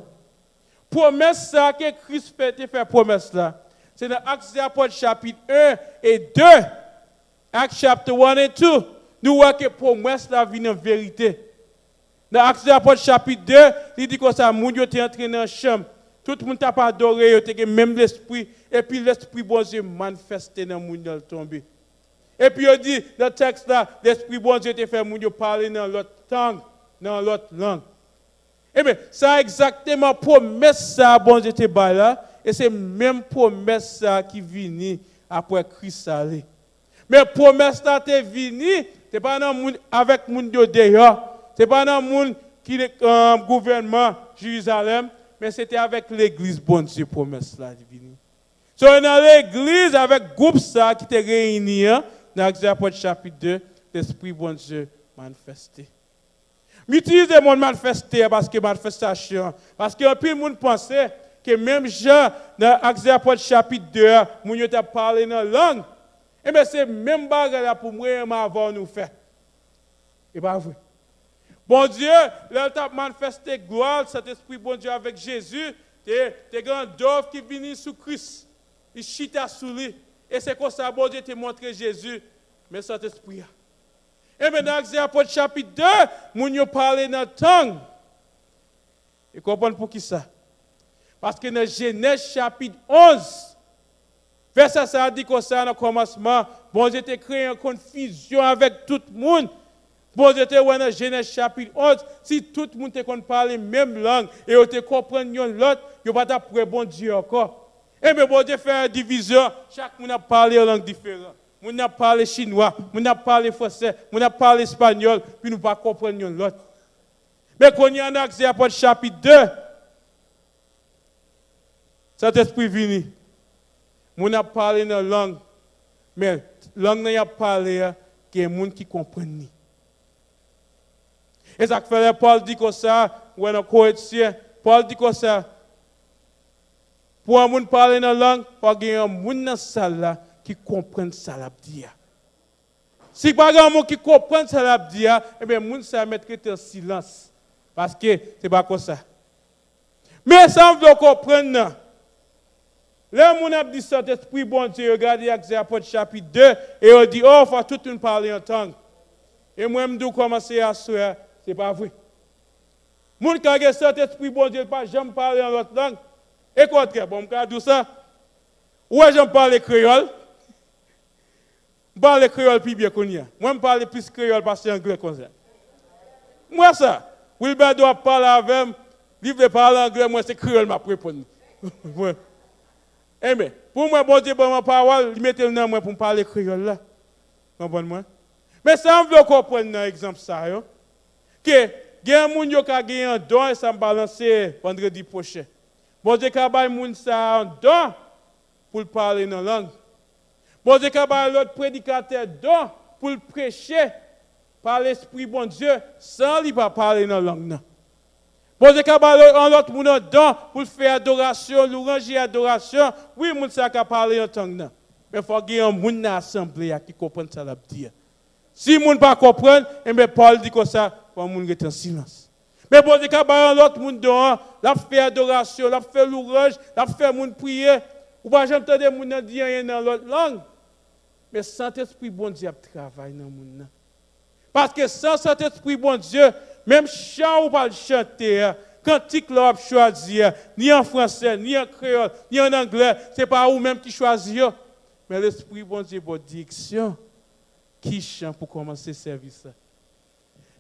Promesse ça que Christ fait promesse là. C'est dans Actes des Apôtres chapitre 1 et 2. Actes chapitre 1 et 2. Nous voyons que promesse là vient en vérité. Dans Actes des Apôtres chapitre 2, il dit que ça, moun yo te entré dans la chambre. Tout le monde t'a pas adoré, yo te même l'esprit. Et puis l'esprit bon Dieu manifesté dans le monde tombé. Et puis il dit dans le texte là, l'esprit bon Dieu te fait moun yo parler dans l'autre langue, dans l'autre langue. Eh bien, ça exactement promesse ça bon Dieu te bat là, et c'est même promesse ça qui vient après Christ allé. Mais promesse là te vini, c'est pas dans monde avec moun yo dehors, c'est pas dans monde qui est gouvernement Jérusalem, mais c'était avec l'église bon Dieu promesse là vini. So, dans l'église, avec le groupe ça qui était réuni, dans Actes des Apôtres chapitre 2, l'Esprit bon Dieu manifesté. M'utilise le mot manifesté parce que manifestation. Parce que puis le monde pensait que même Jean, dans Actes des Apôtres chapitre 2, moun yo t'a parlé dans la langue. Et bien c'est même bagarre là pour moi avant nous faire. Et pas vrai. Bon Dieu, là t'a manifesté gloire, cet esprit bon Dieu avec Jésus, t'es grand dove qui vient sous Christ. Il chita sous lui. Et c'est comme ça, bon Dieu te montré Jésus, mais cet esprit. Et maintenant, Actes des Apôtres chapitre 2, moun yo parle dans langue. Et comprenez pour qui ça? Parce que dans Genèse chapitre 11, verset ça dit comme ça dans le commencement, bon Dieu te créé une confusion avec tout le monde. Bon Dieu te dans Genèse chapitre 11, si tout le monde te parle même langue et on te comprend l'autre, il va pas pour bon Dieu encore. Et bien, bon Dieu fait une division, chaque monde a parlé en langue différente. On a parlé chinois, on a parlé français, on a parlé espagnol, puis nous ne comprenons pas l'autre. Mais quand il y a un Actes des Apôtres chapitre 2, cet esprit vient. On a parlé dans la langue, mais la langue n'a pas parlé, qu'il y a des gens qui comprennent. Et ça fait Paul dit comme ça, ou un Corinthien, Paul dit comme ça. Pour un monde parler dans la langue, il faut qu'il y ait un monde dans la salle qui comprenne ça la dire. Si pas un monde qui comprenne ça la dire, eh bien, le monde ça mettre en silence. Parce que c'est pas comme ça. Mais ça, on veut comprendre. Là, on a dit cet esprit bon Dieu, regardez Actes des Apôtres chapitre 2, et on dit, oh, il faut tout le monde parler en langue. Et moi, je me dis commencer à soeur, ce n'est pas vrai. Moun qui a cet esprit bon Dieu, pas jamais parler en l'autre langue. Et contraire, bon, je dis ça. Ouais, j'aime parler créole. Je parle créole plus bien qu'on y a. Moi, je parle plus créole parce que c'est anglais comme ça. Moi, ça. Wilbert doit parler avec moi. Livre de parler anglais, moi, c'est créole, ma répondre. Eh bien, pour moi, bon Dieu, bon, ma parole, il mettait le nom pour me parler créole là. Comprenez-moi? Mais ça, on veut comprendre un exemple ça, yo. Que, il y a un monde qui a gagné un don et ça me balancer vendredi prochain. Bon Dieu, qui a gagné un ça un don pour parler dans la langue. Bon Dieu, qui a gagné l'autre prédicateur don pour prêcher par l'Esprit bon Dieu sans lui pas parler dans la langue. Bon Dieu, qui a gagné l'autre monde un don pour faire adoration, louange et adoration. Oui, moun ça qui a parlé en langue. Mais il faut qu'il y ait un monde dans l'assemblée qui comprenne ça la dire. Si moun pas comprendre, et bien Paul dit comme ça, pour moun rester en silence. Mais bon Dieu, quand l'autre monde dehors, la fait adoration, la fait louange, la fait moun prier, ou pas jamais entendre moun dire rien dans l'autre langue. Mais Saint-Esprit bon Dieu travaille dans moun. Parce que sans Saint-Esprit bon Dieu, même chant ou pas chanter, cantique l'on choisir, ni en français, ni en créole, ni en anglais, c'est pas vous même qui choisit. Mais l'Esprit bon Dieu pour direction. Qui chante pour commencer le service?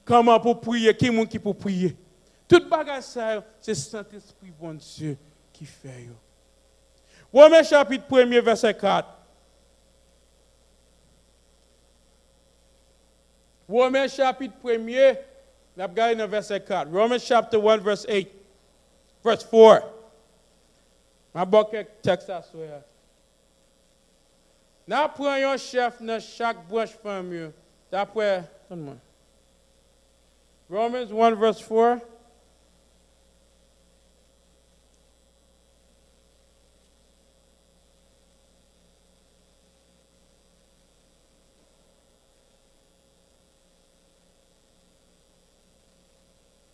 Comment pour prier? Qui est qui pour prier? Tout bagage ça, c'est Saint-Esprit bon Dieu qui fait. Romains chapitre 1er, verset 4. Romains chapitre 1er, nous avons regardé dans verset 4. Romans chapter 1, verse 8. Verse 4. Je vais quelques textes à soi. Nous prenons un chef dans chaque branche famille. D'après, Romans 1, verse 4.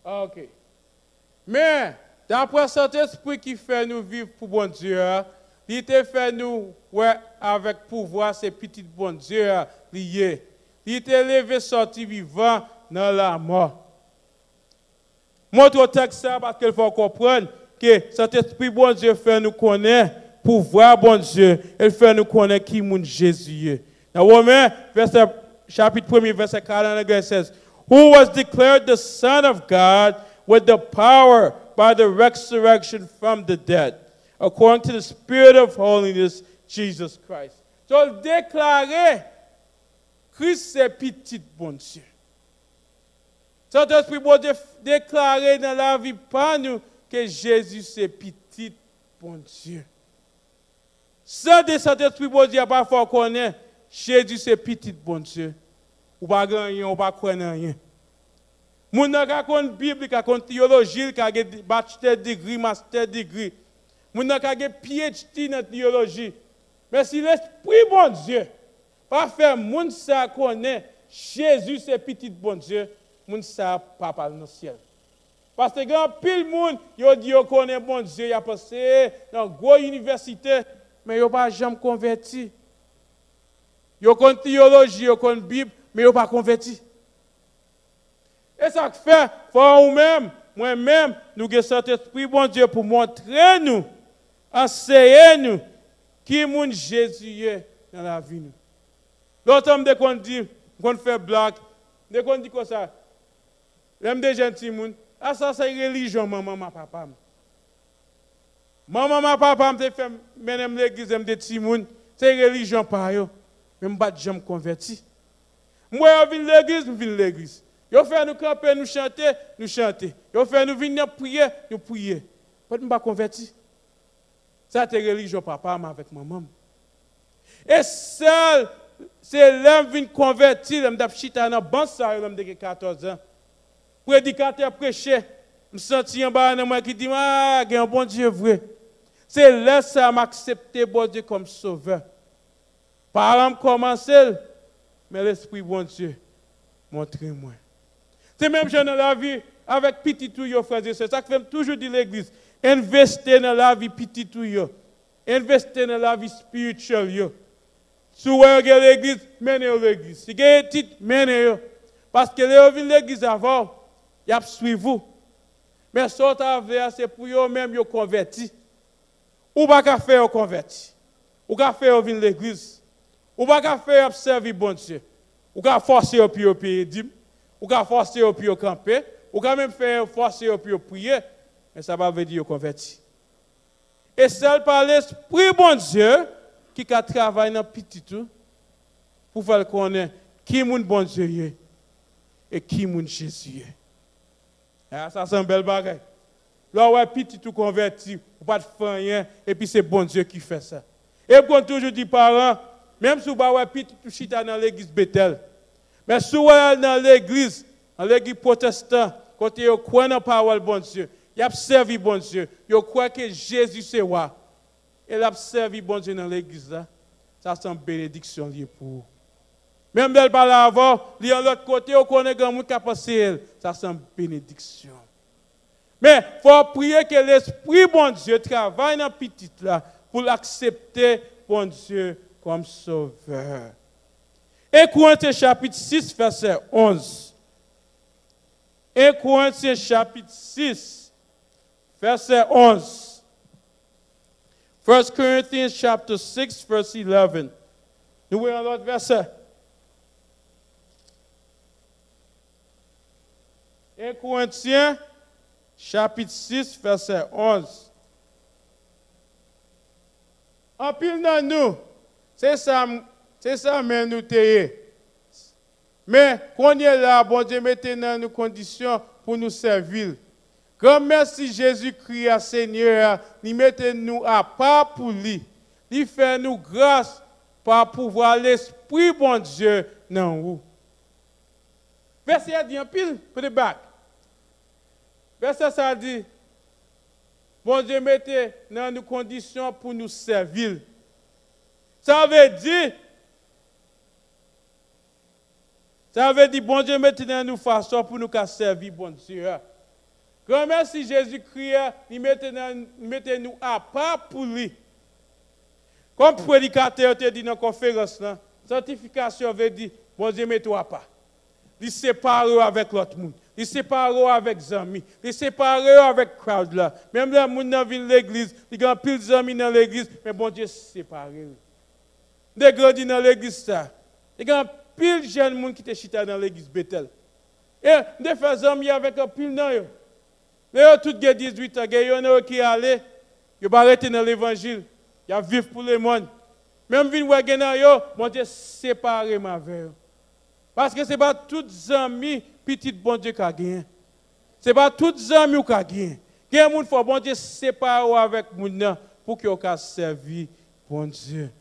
OK. Mais, d'après cet esprit qui fait nous vivre pour bon Dieu, il te fait nous, ouais, avec pouvoir, ces petits bon Dieu liés. Il te levé sorti vivant dans la mort. Montre au texte ça parce qu'il faut comprendre que cet esprit bon Dieu fait nous connaître pouvoir bon Dieu. Il fait nous connaître qui est Jésus. Dans Romains, chapitre 1, verset 40, it says, who was declared the Son of God with the power by the resurrection from the dead, according to the Spirit of holiness, Jesus Christ. Donc, déclarer Christ c'est petit bon Dieu. Saint-Esprit bon Dieu déclarer dans la vie par nous que Jésus c'est petit bon Dieu. Sans de Saint-Esprit bon Dieu, pas faut connaître Jésus c'est petit bon Dieu. Ou pas rien, ou pas croire rien. Moun nan ka kon Bible, ka kon théologie, ka ge bachelor degree, master degree. Moun nan ka ge PhD dans théologie. Mais si l'Esprit bon Dieu pas faire moun sa connaît Jésus c'est petit bon Dieu, moun sa pas parler dans le ciel. Parce que grand pile moun yo dit yo connaît bon Dieu, y a passé dans gros université, mais yo pas jamais converti. Yo kon théologie, yo kon Bible, mais yo pas converti. Et ça fait, faut nous-mêmes, moi-même, nous avons cet esprit bon Dieu pour montrer nous, enseigner nous, qui est Jésus est dans la vie. L'autre homme, dès qu'on dit, qu'on fait blague, dès qu'on dit comme ça, l'aime des gentils, ça c'est religion, maman, papa. Maman, papa, me fait mener l'église, me des petits moun, c'est religion par eux, mais je ne jamais converti. Moi, je viens l'église, je viens l'église. Yo fait nous camper, nous chanter, nous chanter. Yo fait nous venir prier, nous prier. Pas de pas converti. Ça c'est religion papa avec maman. Et seul c'est l'homme vient convertir, l'homme d'apchita dans bon ça, l'homme de 14 ans. Prédicateur prêcher, me senti en bas dans moi qui dit ah, il y a un bon Dieu vrai. C'est là ça m'accepter bon Dieu comme sauveur. Parents commencer, mais l'esprit bon Dieu montrez-moi. C'est même chose dans la vie avec petit tout yo frères et sœurs. Ça que fait toujours dire l'église, investir dans la vie petit tout yo. Investir dans la vie spirituelle yo. Si vous avez l'église, menez l'église. Si vous avez titre, menez yo. Parce que les venus l'église avant, ils a suivi vous. Mais ce que c'est pour eux-mêmes ils convertis. Ou pas qu'à faire converti. Ou qu'à faire venir l'église. Ou pas qu'à faire servir bon Dieu. Ou qu'à forcer au pied payer dîme. Ou qu'à forcer au pied camper. Ou qu'à même faire forcer au pied prier. Mais ça va veut dire converti. Et seul par l'esprit bon Dieu qui a travaillé dans petit tout pour faire connaître qui est mon bon Dieu et qui est mon Jésus. Ça c'est un bel bagage. Là où petit tout converti, ou pas de faire rien, et puis c'est bon Dieu qui fait ça. Et comme toujours dit parents, même si vous avez petit tout chita dans l'église Bethel, mais si vous êtes dans l'église protestante, quand vous croyez dans la parole bon Dieu, vous avez servi bon Dieu, vous croyez que Jésus c'est roi, et vous avez servi bon Dieu dans l'église là, ça c'est une bénédiction liée pour vous. Même belle par là avant, de l'autre côté, vous connaissez que vous avez passé, ça c'est une bénédiction. Mais il faut prier que l'Esprit bon Dieu travaille dans le petit là pour l'accepter bon Dieu comme sauveur. Et Corinthiens chapitre 6, verset 11. Et Corinthiens chapitre 6, verset 11. 1 Corinthians chapter 6, verse 11. Nous voyons l'autre verset. Et Corinthiens chapitre 6, verset 11. En pile dans nous, c'est ça, mais nous t'ayons. Mais quand on est là, bon Dieu, mettez dans nos conditions pour nous servir. Grand merci Jésus-Christ à Seigneur, il mettez nous à part pour lui. Il fait nous grâce par pouvoir l'Esprit bon Dieu dans nous. Verset dit en pile, put it back. Verset ça dit, bon Dieu mettez dans nos conditions pour nous servir. Ça veut dire, bon Dieu mettez dans nos façons pour nous servir, bon Dieu. Grand merci Jésus-Christ, il mettez nous à part pour lui. Comme prédicateur te dit dans la conférence, sanctification veut dire, bon Dieu mettez-toi à part. Il sépare avec l'autre monde. Il sépare avec les amis. Il sépare avec le crowd là. Même les gens qui viennent à l'église, il y a plus d'amis dans l'église, mais bon Dieu sépare. Des grandis dans l'église ça. Il y a pile de jeunes gens qui te chita dans l'église Bethel. Et des fois amis avec un pile dans eux. Mais tout 18 ans, il y en a qui allaient, ils vont arrêter dans l'évangile. Ils vivent pour le monde. Même si vous avez dans eux, bon Dieu sépare ma vie. Parce que ce n'est pas tous les amis petit bon Dieu qui a gagné. Ce n'est pas tous les amis qui a gagné. Il y a des gens qui font bon Dieu séparer avec les pour qu'ils puissent servir bon Dieu.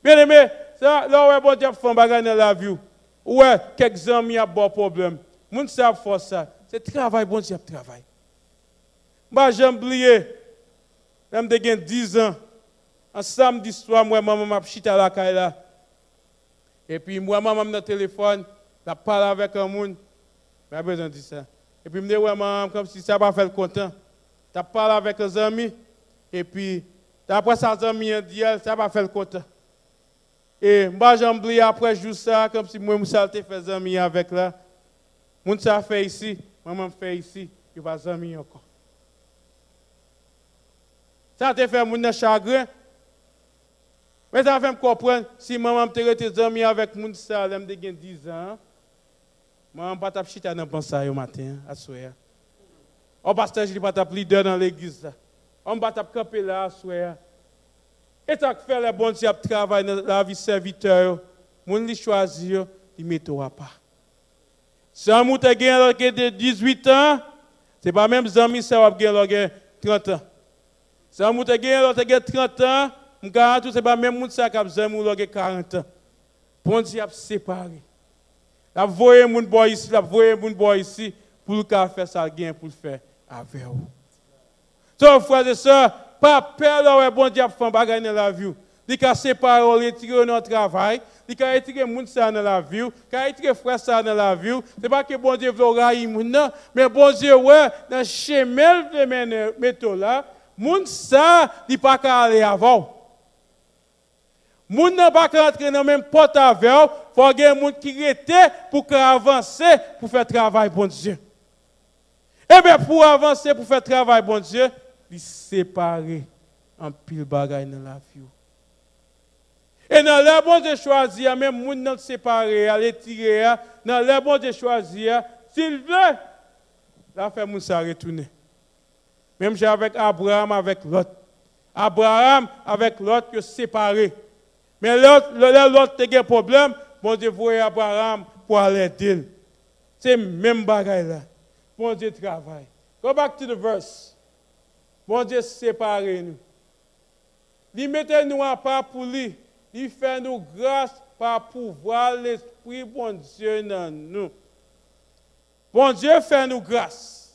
Bien aimé, là où bon Dieu fait un bagage dans la vie, ouais, quelques amis ont bon problème. Les gens savent faire ça. C'est travail, bon Dieu travail. J'ai oublié, même de 10 ans, un samedi soir, moi, maman m'a chita à la caille. Et puis, moi, maman, dans le téléphone, je parle avec un monde. Je n'ai pas besoin de ça. Et puis, je me dis, ouais, maman, comme si ça va faire content. Tu parles avec un ami. Et puis, après ça, les amis dit, ça va faire content. Et moi, j'ai oublié après, je joue ça, comme si moi, je fait des amis avec là. Moun ça fait ici, maman fait ici, il va des amis encore. Ça te fait mon chagrin. Mais ça fait me comprendre, si maman te rete des amis avec moun ça, elle me 10 ans, maman pas tap chita dans pensa au matin, à soir. On pasteur, je pas tap leader dans l'église. On pas tap camper là à soir. Et ça fait le bon Dieu travail dans la vie serviteur, moun li choisir, il met au pas. Si on moun te gen de 18 ans, c'est pas même amis ça va gen 30 ans. Si on moun te gen 30 ans, ce n'est pas même gens qui ont 40 ans. Bon Dieu a séparé. La voyez mon boy ici, la voyez mon boy ici, pour le faire ça, pour le faire avec vous. Donc, frères et sœurs, pas peur là, bon Dieu a fait un bagage dans la vie. Il a séparé, il a retiré notre travail, il a retiré les gens dans la vie, il a retiré les frères dans la vie. Ce n'est pas que bon Dieu veut railler les gens, mais bon Dieu, ouais, dans le chemin de métaux là, les gens, ils ne peuvent pas aller avant. Moun n'a pas rentrer dans même porte avec, faut qu'il y ait un monde qui rete pour avancer pour faire travail bon Dieu. Eh bien pour avancer pour faire travail bon Dieu, il séparer en pile bagaille dans la vie. Et dans le bon Dieu choisir, même moun nan séparer, aller tirer, dans le bon Dieu choisir, s'il veut, la fait moun sa retourner. Même j'ai avec Abraham avec l'autre. Abraham avec l'autre que séparé. Mais l'autre a un problème, bon Dieu voyait Abraham pour aller aider. C'est même bagaille là. Bon Dieu travaille. Go back to the verse. Bon Dieu séparé nous. Il mettait nous à part pour lui. Il fait nous grâce par pouvoir l'Esprit bon Dieu dans nous. Bon Dieu fait nous grâce.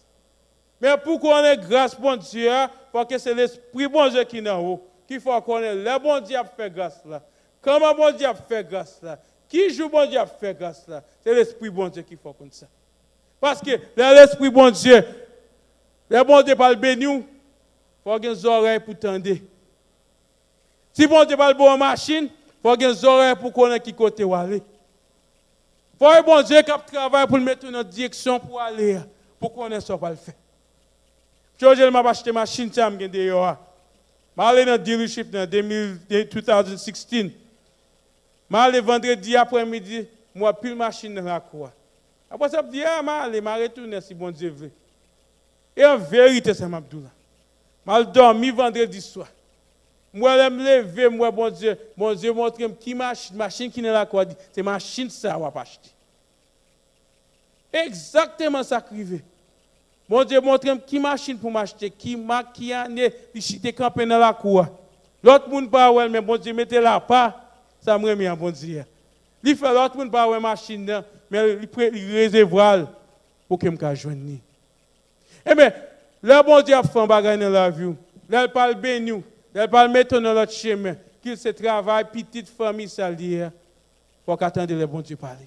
Mais pour qu'on ait grâce bon Dieu, parce que c'est l'Esprit bon Dieu qui est en haut. Qu'il faut qu'on ait le bon Dieu a fait grâce là. Comment bon Dieu a fait grâce là? Qui joue bon Dieu a fait grâce là? C'est l'Esprit bon Dieu qui faut comme ça. Parce que l'Esprit bon Dieu, le bon Dieu parle béni, il faut qu'il y ait des oreilles pour tendre. Si bon Dieu parle bonne machine, il faut qu'il y ait des oreilles pour connaître qui côté où aller. Il faut que bon Dieu qui travaille pour le mettre dans notre direction pour aller, pour connaître ce qu'il va faire. Je m'a acheté une machine, je vais aller dans le dealership en 2016. Je vais vendredi après-midi, moi, pile machine dans la cour. Après ça, je dis, je vais retourner si bon Dieu veut. Et en vérité, c'est ma Abdoula. Je vais dormir vendredi soir. Moi, je me lever, moi, bon Dieu montre qui machine qui est dans la cour. C'est machine ça, on va acheter. Exactement ça qui arrive. Bon Dieu montre qui machine pour m'acheter, qui année, qui était campé dans la cour. L'autre monde pas ouais, mais bon Dieu mettez là pas, ça me remet en bon Dieu. Il fait l'autre monde pas ouais machine, mais il réservoir pour que me joindre. Eh bien, le bon Dieu a fait un bagage dans la vie. Il parle béni, il parle mettre dans l'autre chemin, qu'il se travaille, petite famille, ça lié. Il faut qu'attendre le bon Dieu parler.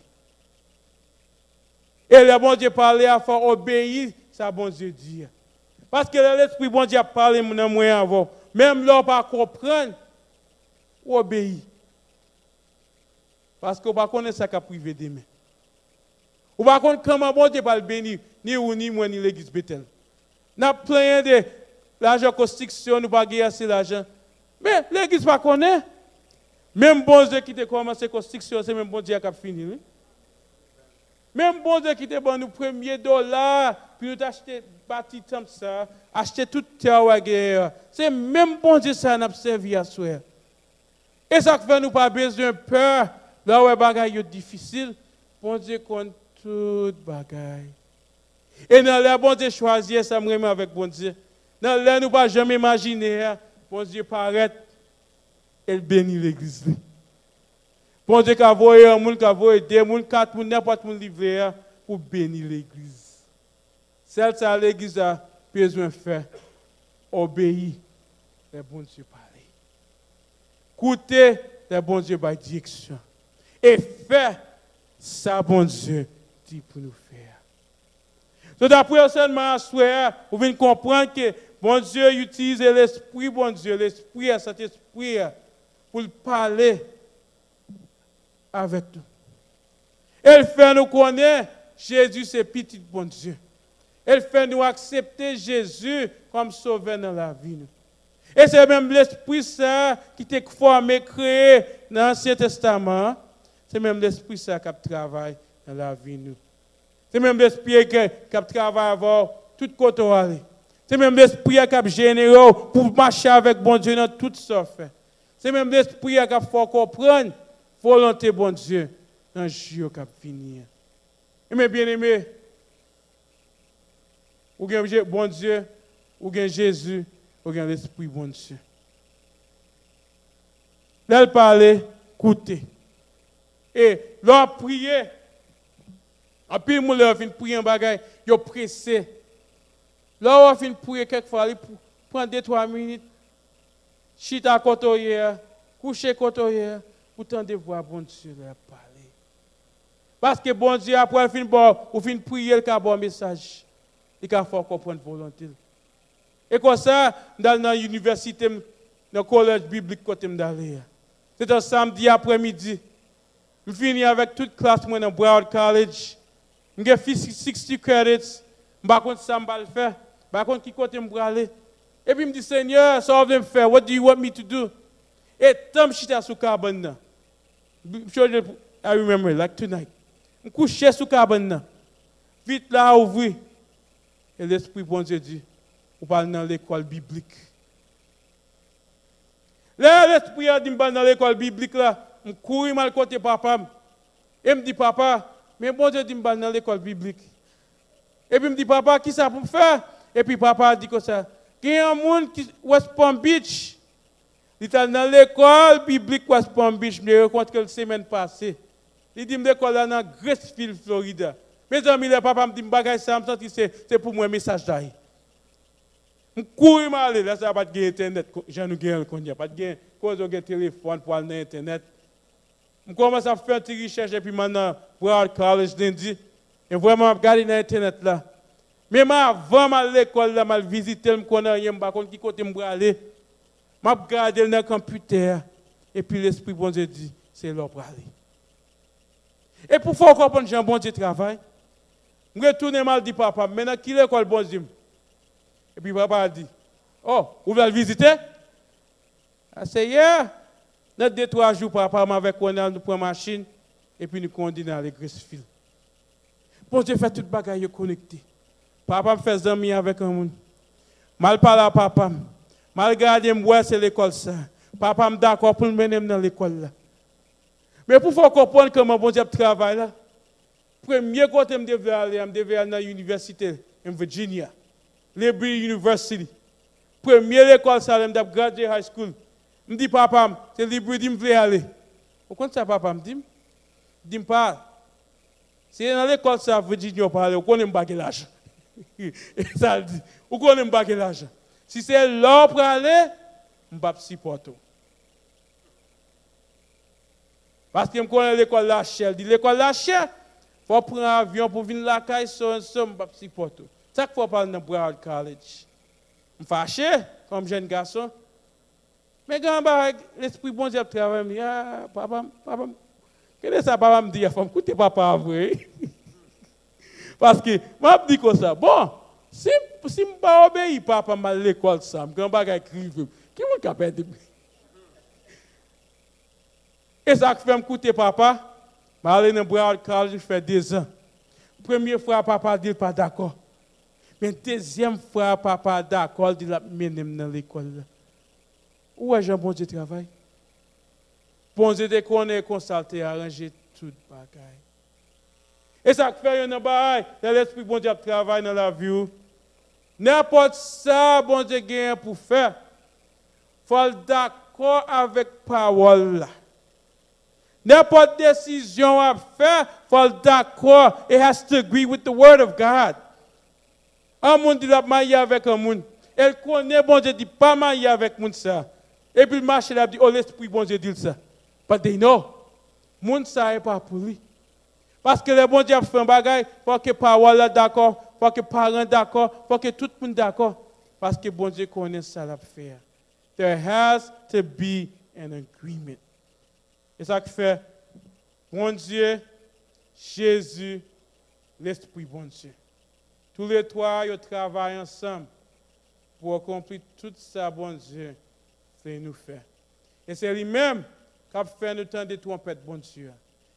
Et le bon Dieu parler, il faut obéir. Ça bon Dieu dit. Parce que l'Esprit bon Dieu a parlé dans moi avant. Même là, pas comprendre, ou obéir. Parce qu'on ne va pas connaître ça qu'a privé demain. On ne va pas connaître comment bon Dieu va le bénir, ni ou ni moi, ni l'église Bethel. Nous avons plein de l'argent construction, nous ne pouvons pas assez l'argent. Mais l'église ne va pas connaître. Même bon Dieu qui a commencé la construction, c'est même bon Dieu qui a fini. Oui? Même bon Dieu qui te bon nous premier $, puis nous acheter bâti comme ça, acheter tout terre. C'est même bon Dieu ça n'a servi à soi. Et ça fait nous pas besoin de peur, là où les bagages sont difficiles, bon Dieu compte tout bagaille. Et dans le bon Dieu choisir ça me remet avec bon Dieu. Dans le nous pas jamais imaginer bon Dieu paraît et bénit l'église. Bon Dieu qui a envoyé un monde, qui a envoyé deux monde, quatre monde, n'importe monde livré pour bénir l'église. Celle que l'église a besoin de faire, obéir, le bon Dieu parler. Écouter, le bon Dieu par direction. Et faire ça, bon Dieu dit pour nous faire. Donc d'après seulement à souhait, vous venez comprendre que bon Dieu utilise l'esprit, bon Dieu, l'esprit, cet esprit, pour parler avec nous. Elle fait nous connaître Jésus, c'est petit bon Dieu. Elle fait nous accepter Jésus comme sauveur dans la vie. Et c'est même l'Esprit Saint qui t'a formé, créé dans l'Ancien Testament. C'est même l'Esprit Saint qui travaille dans la vie. C'est même l'Esprit qui travaille avant tout côté. C'est même l'Esprit qui a généré pour marcher avec bon Dieu dans tout ça. C'est même l'Esprit qui a fait comprendre volonté bon Dieu dans le jour qui va finir. Mais bien aimé, ou bien bon Dieu, ou bien Jésus, ou bien l'Esprit bon Dieu. Là, il parlait, écoutez. Et là, prier. En plus, il leur fin prier un bagage, il pressé. Là, on fin prier quelquefois, il prend 2-3 minutes, chita côté, coucher côté, pour tenter voir bon Dieu leur parler. Parce que bon Dieu, après, il fin prier, il a un bon message. Il a faut comprendre volonté. Et comme ça, dans l'université, dans le collège biblique, côté d'aller. C'est un samedi après-midi. Je finis avec toute classe dans Broward College. J'ai fait 60 credits. Je ne sais pas ça je vais faire. Je ne sais pas qui côté je vais aller. Et puis je me dis, Seigneur, ça va me faire. What do you want me to do? Et tant que je suis sur cabane, I remember, like tonight. Je suis couché sur cabane. Vite là, ouvrir. Et l'Esprit bon Dieu dit, vous parlez dans l'école biblique. Là, l'Esprit a dit, je dans l'école biblique là. Je cours mal côté papa. Et me dit, papa, mais bon Dieu dit, je dans l'école biblique. Et puis me dit, papa, qui ça pour faire? Et puis papa a dit comme ça. Il y a un monde qui West Palm Beach. Il était dans l'école biblique West Palm Beach. Je l'ai rencontré la semaine passée. Il dit, l'école là dans Graceville, Florida. Mes amis, le papa me dit, c'est pour moi un message d'ailleurs. Je cours mal aller, là, ça n'a pas de internet. J'en ai gagné, pas de quand on a un téléphone pour aller sur internet. Je commence à faire une recherche et puis maintenant, pour aller college lundi. Et vraiment, je regarde sur internet là. Même avant à l'école, je visite, je ne connais rien, je ne sais pas qui côté je vais aller. Je regarde dans le computer. Et puis l'Esprit bon Dieu dit, c'est là pour aller. Et pour faire comprendre que bon Dieu travaille, je retourne mal dit papa, maintenant qui est l'école bon Dieu? Et puis papa a dit, oh, vous voulez le visiter? I say, yeah. Dans 2-3 jours, papa m'a avec on nous prend machine et puis nous conduisons dans les Graceville. Bon Dieu fait toute bagaille connecté. Papa me fait amis avec un monde. Mal parle à papa. Mal garder moi c'est l'école ça. Papa me d'accord pour me mener dans l'école là. Mais pour faire comprendre comment bon Dieu travaille là. Premier côté je devais aller dans l'université en Virginia. Liberty University. Première école ça je gradué high school. Je dis papa, c'est Liberty me veut aller. Vous comprenez ça papa me dit? Dis pas. C'est dans l'école ça Virginia parler, vous connaissez pas l'argent. Ça dit, vous connaissez pas l'argent. Si c'est là pour aller, je ne vais pas supporter. Parce que je connais l'école la chère. L'école la chère, il faut prendre un avion pour venir la caille, je ne vais pas supporter. C'est ça qu'il faut parler dans Broward College. Je suis fâché comme jeune garçon. Mais quand l'Esprit bon Dieu travaille, ah, papa, qu'est-ce que ça papa me dit? Il faut écouter papa vrai. Parce que, je dis comme ça, bon, si je ne pas obéir papa à l'école, ça, je ne vais pas écrire. Qui est capable de... Et ça fait écouter papa, je suis allé dans Broward College, fait 2 ans. Première fois, papa dit pas d'accord. Mais deuxième fois, papa d'accord, il a mené dans l'école. Où est Jean bon Dieu travail? Bon Dieu dès qu'on est consulté, arranger tout bagaille. Et ça fait un bagaille, l'Esprit bon Dieu travaille dans la vie. N'importe ça, bon Dieu gagne pour faire. Faut être d'accord avec parole là. N'importe décision à faire, faut être d'accord. It has to agree with the word of God. Un monde dit la marié avec un monde. Elle connaît bon Dieu dit pas marié avec monde ça. Et puis le marché là dit oh l'Esprit bon Dieu dit ça. But they know. Monde ça est pas pour lui. Parce que le bon Dieu fait un bagage, faut que parole là d'accord, faut que parents d'accord, faut que tout le monde d'accord. Parce que bon Dieu connaît ça à faire. There has to be an agreement. Et ça qui fait, bon Dieu, Jésus, l'Esprit bon Dieu. Tous les trois, ils travaillent ensemble pour accomplir tout ça, bon Dieu, fait nous faire. Et c'est lui-même qui a fait nous temps de trompette, bon Dieu.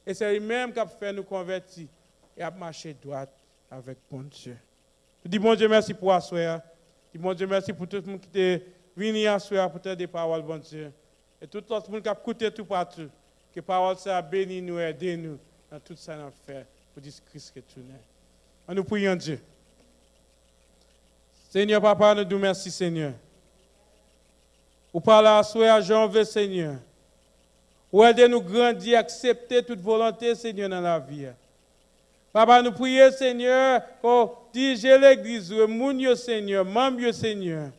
Et c'est lui-même qui a fait nous convertir et à marcher droit avec bon Dieu. Je dis bon Dieu merci pour asseoir. Je dis bon Dieu merci pour tout le monde qui est venu asseoir pour te des paroles, bon Dieu. Et tout le monde qui a écouté tout partout. Que parole ça bénit nous, aide nous dans tout ça qu'on fait pour dire Christ que tu es. On nous prions Dieu. Seigneur, Papa, nous te remercions, Seigneur. Ou par la soeur, j'en veux, Seigneur. Ou aide-nous grandir, accepter toute volonté, Seigneur, dans la vie. Papa, nous prions, Seigneur, qu'on dirige l'église, le Seigneur, membre, Seigneur.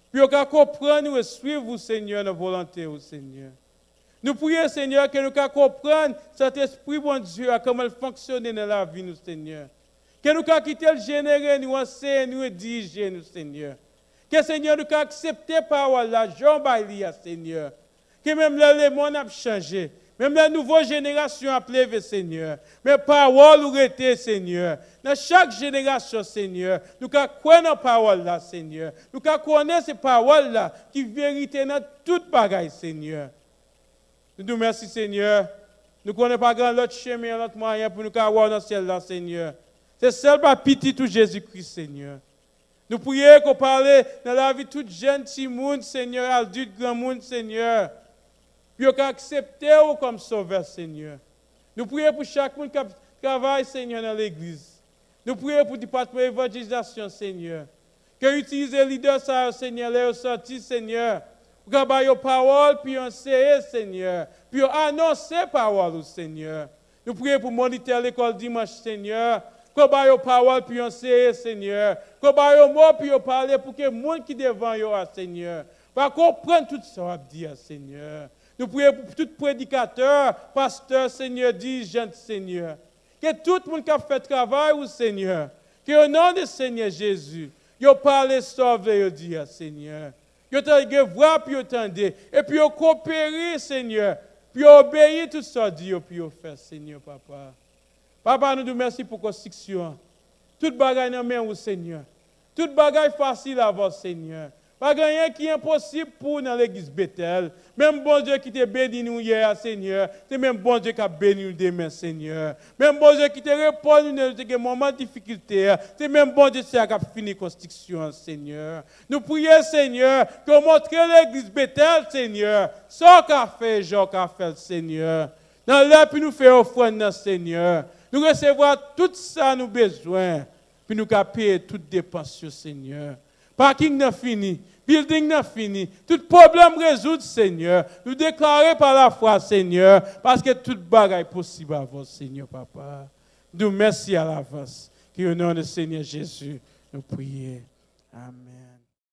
Puis qu'on comprenne et suivre, Seigneur, nos volontés, Seigneur. Nous prions, Seigneur, que nous comprenions cet esprit, bon Dieu, comment il fonctionne dans la vie, nous, Seigneur. Que nous quitter le générer, nous enseigner, nous diriger, nous, Seigneur. Que, Seigneur, nous accepter par la jambe, Seigneur. Que même là, le monde a changé. Même la nouvelle génération a levé, Seigneur. Mais parole ou été, Seigneur. Dans chaque génération, Seigneur, nous avons croire dans parole là, Seigneur. Nous avons connaître ces paroles là qui vérité dans toute bagaille, Seigneur. Nous nous remercions, Seigneur. Nous ne connaissons pas grand l'autre chemin, l'autre moyen pour nous avoir dans ciel là, Seigneur. C'est seul par pitié tout Jésus-Christ, Seigneur. Nous prions qu'on parle dans la vie de tout jeune petit monde, Seigneur, adulte, grand monde, Seigneur. Puis qu'on accepte comme sauveur, Seigneur. Nous prions pour chaque monde qui travaille, Seigneur, dans l'église. Nous prions pour le département d'évangélisation, Seigneur. Que utilise les leaders, Seigneur, les sortis, Seigneur. Pour qu'on ait parole, puis enseigner, Seigneur. Puis annoncer parole, Seigneur. Nous prions pour moniter l'école dimanche, Seigneur. Qu'on ait parole, puis enseigner, Seigneur. Qu'on ait mot, puis parler pour que les gens qui devant yo, Seigneur. Pour comprendre tout ça, dire, Seigneur. Nous prions pour tout prédicateur, pasteur, Seigneur, dirigeant, Seigneur. Que tout le monde qui a fait travail, Seigneur. Que au nom du Seigneur Jésus, vous parlez sauver, dire, Seigneur. Vous avez voir, puis vous entendez. Et puis vous coopérez, Seigneur. Puis vous obéissez tout ça, dit, puis vous faites, Seigneur, papa. Papa, nous te remercions pour la construction. Toute bagaille dans main, Seigneur. Toute bagaille facile à voir, Seigneur. Pas rien qui est impossible pour dans l'église Bethel. Même bon Dieu qui t'a béni nous hier, Seigneur, c'est même bon Dieu qui a béni nous demain, Seigneur. Même bon Dieu qui t'a répondu dans des moments de difficulté, c'est même bon Dieu qui a fini la construction, Seigneur. Nous prions, Seigneur, que montre l'église Bethel, Seigneur, ce qu'a fait, Jean qu'a fait, Seigneur. Dans l'air, puis nous faisons offrande, Seigneur. Nous recevons tout ça, nous besoin, puis nous avons payé toutes dépenses, Seigneur. Parking n'a fini. Building n'a fini. Tout problème résout, Seigneur. Nous déclarer par la foi, Seigneur, parce que toute bagaille est possible à vous, Seigneur, papa. Nous merci à l'avance. Qui au nom du Seigneur Jésus, nous prions. Amen.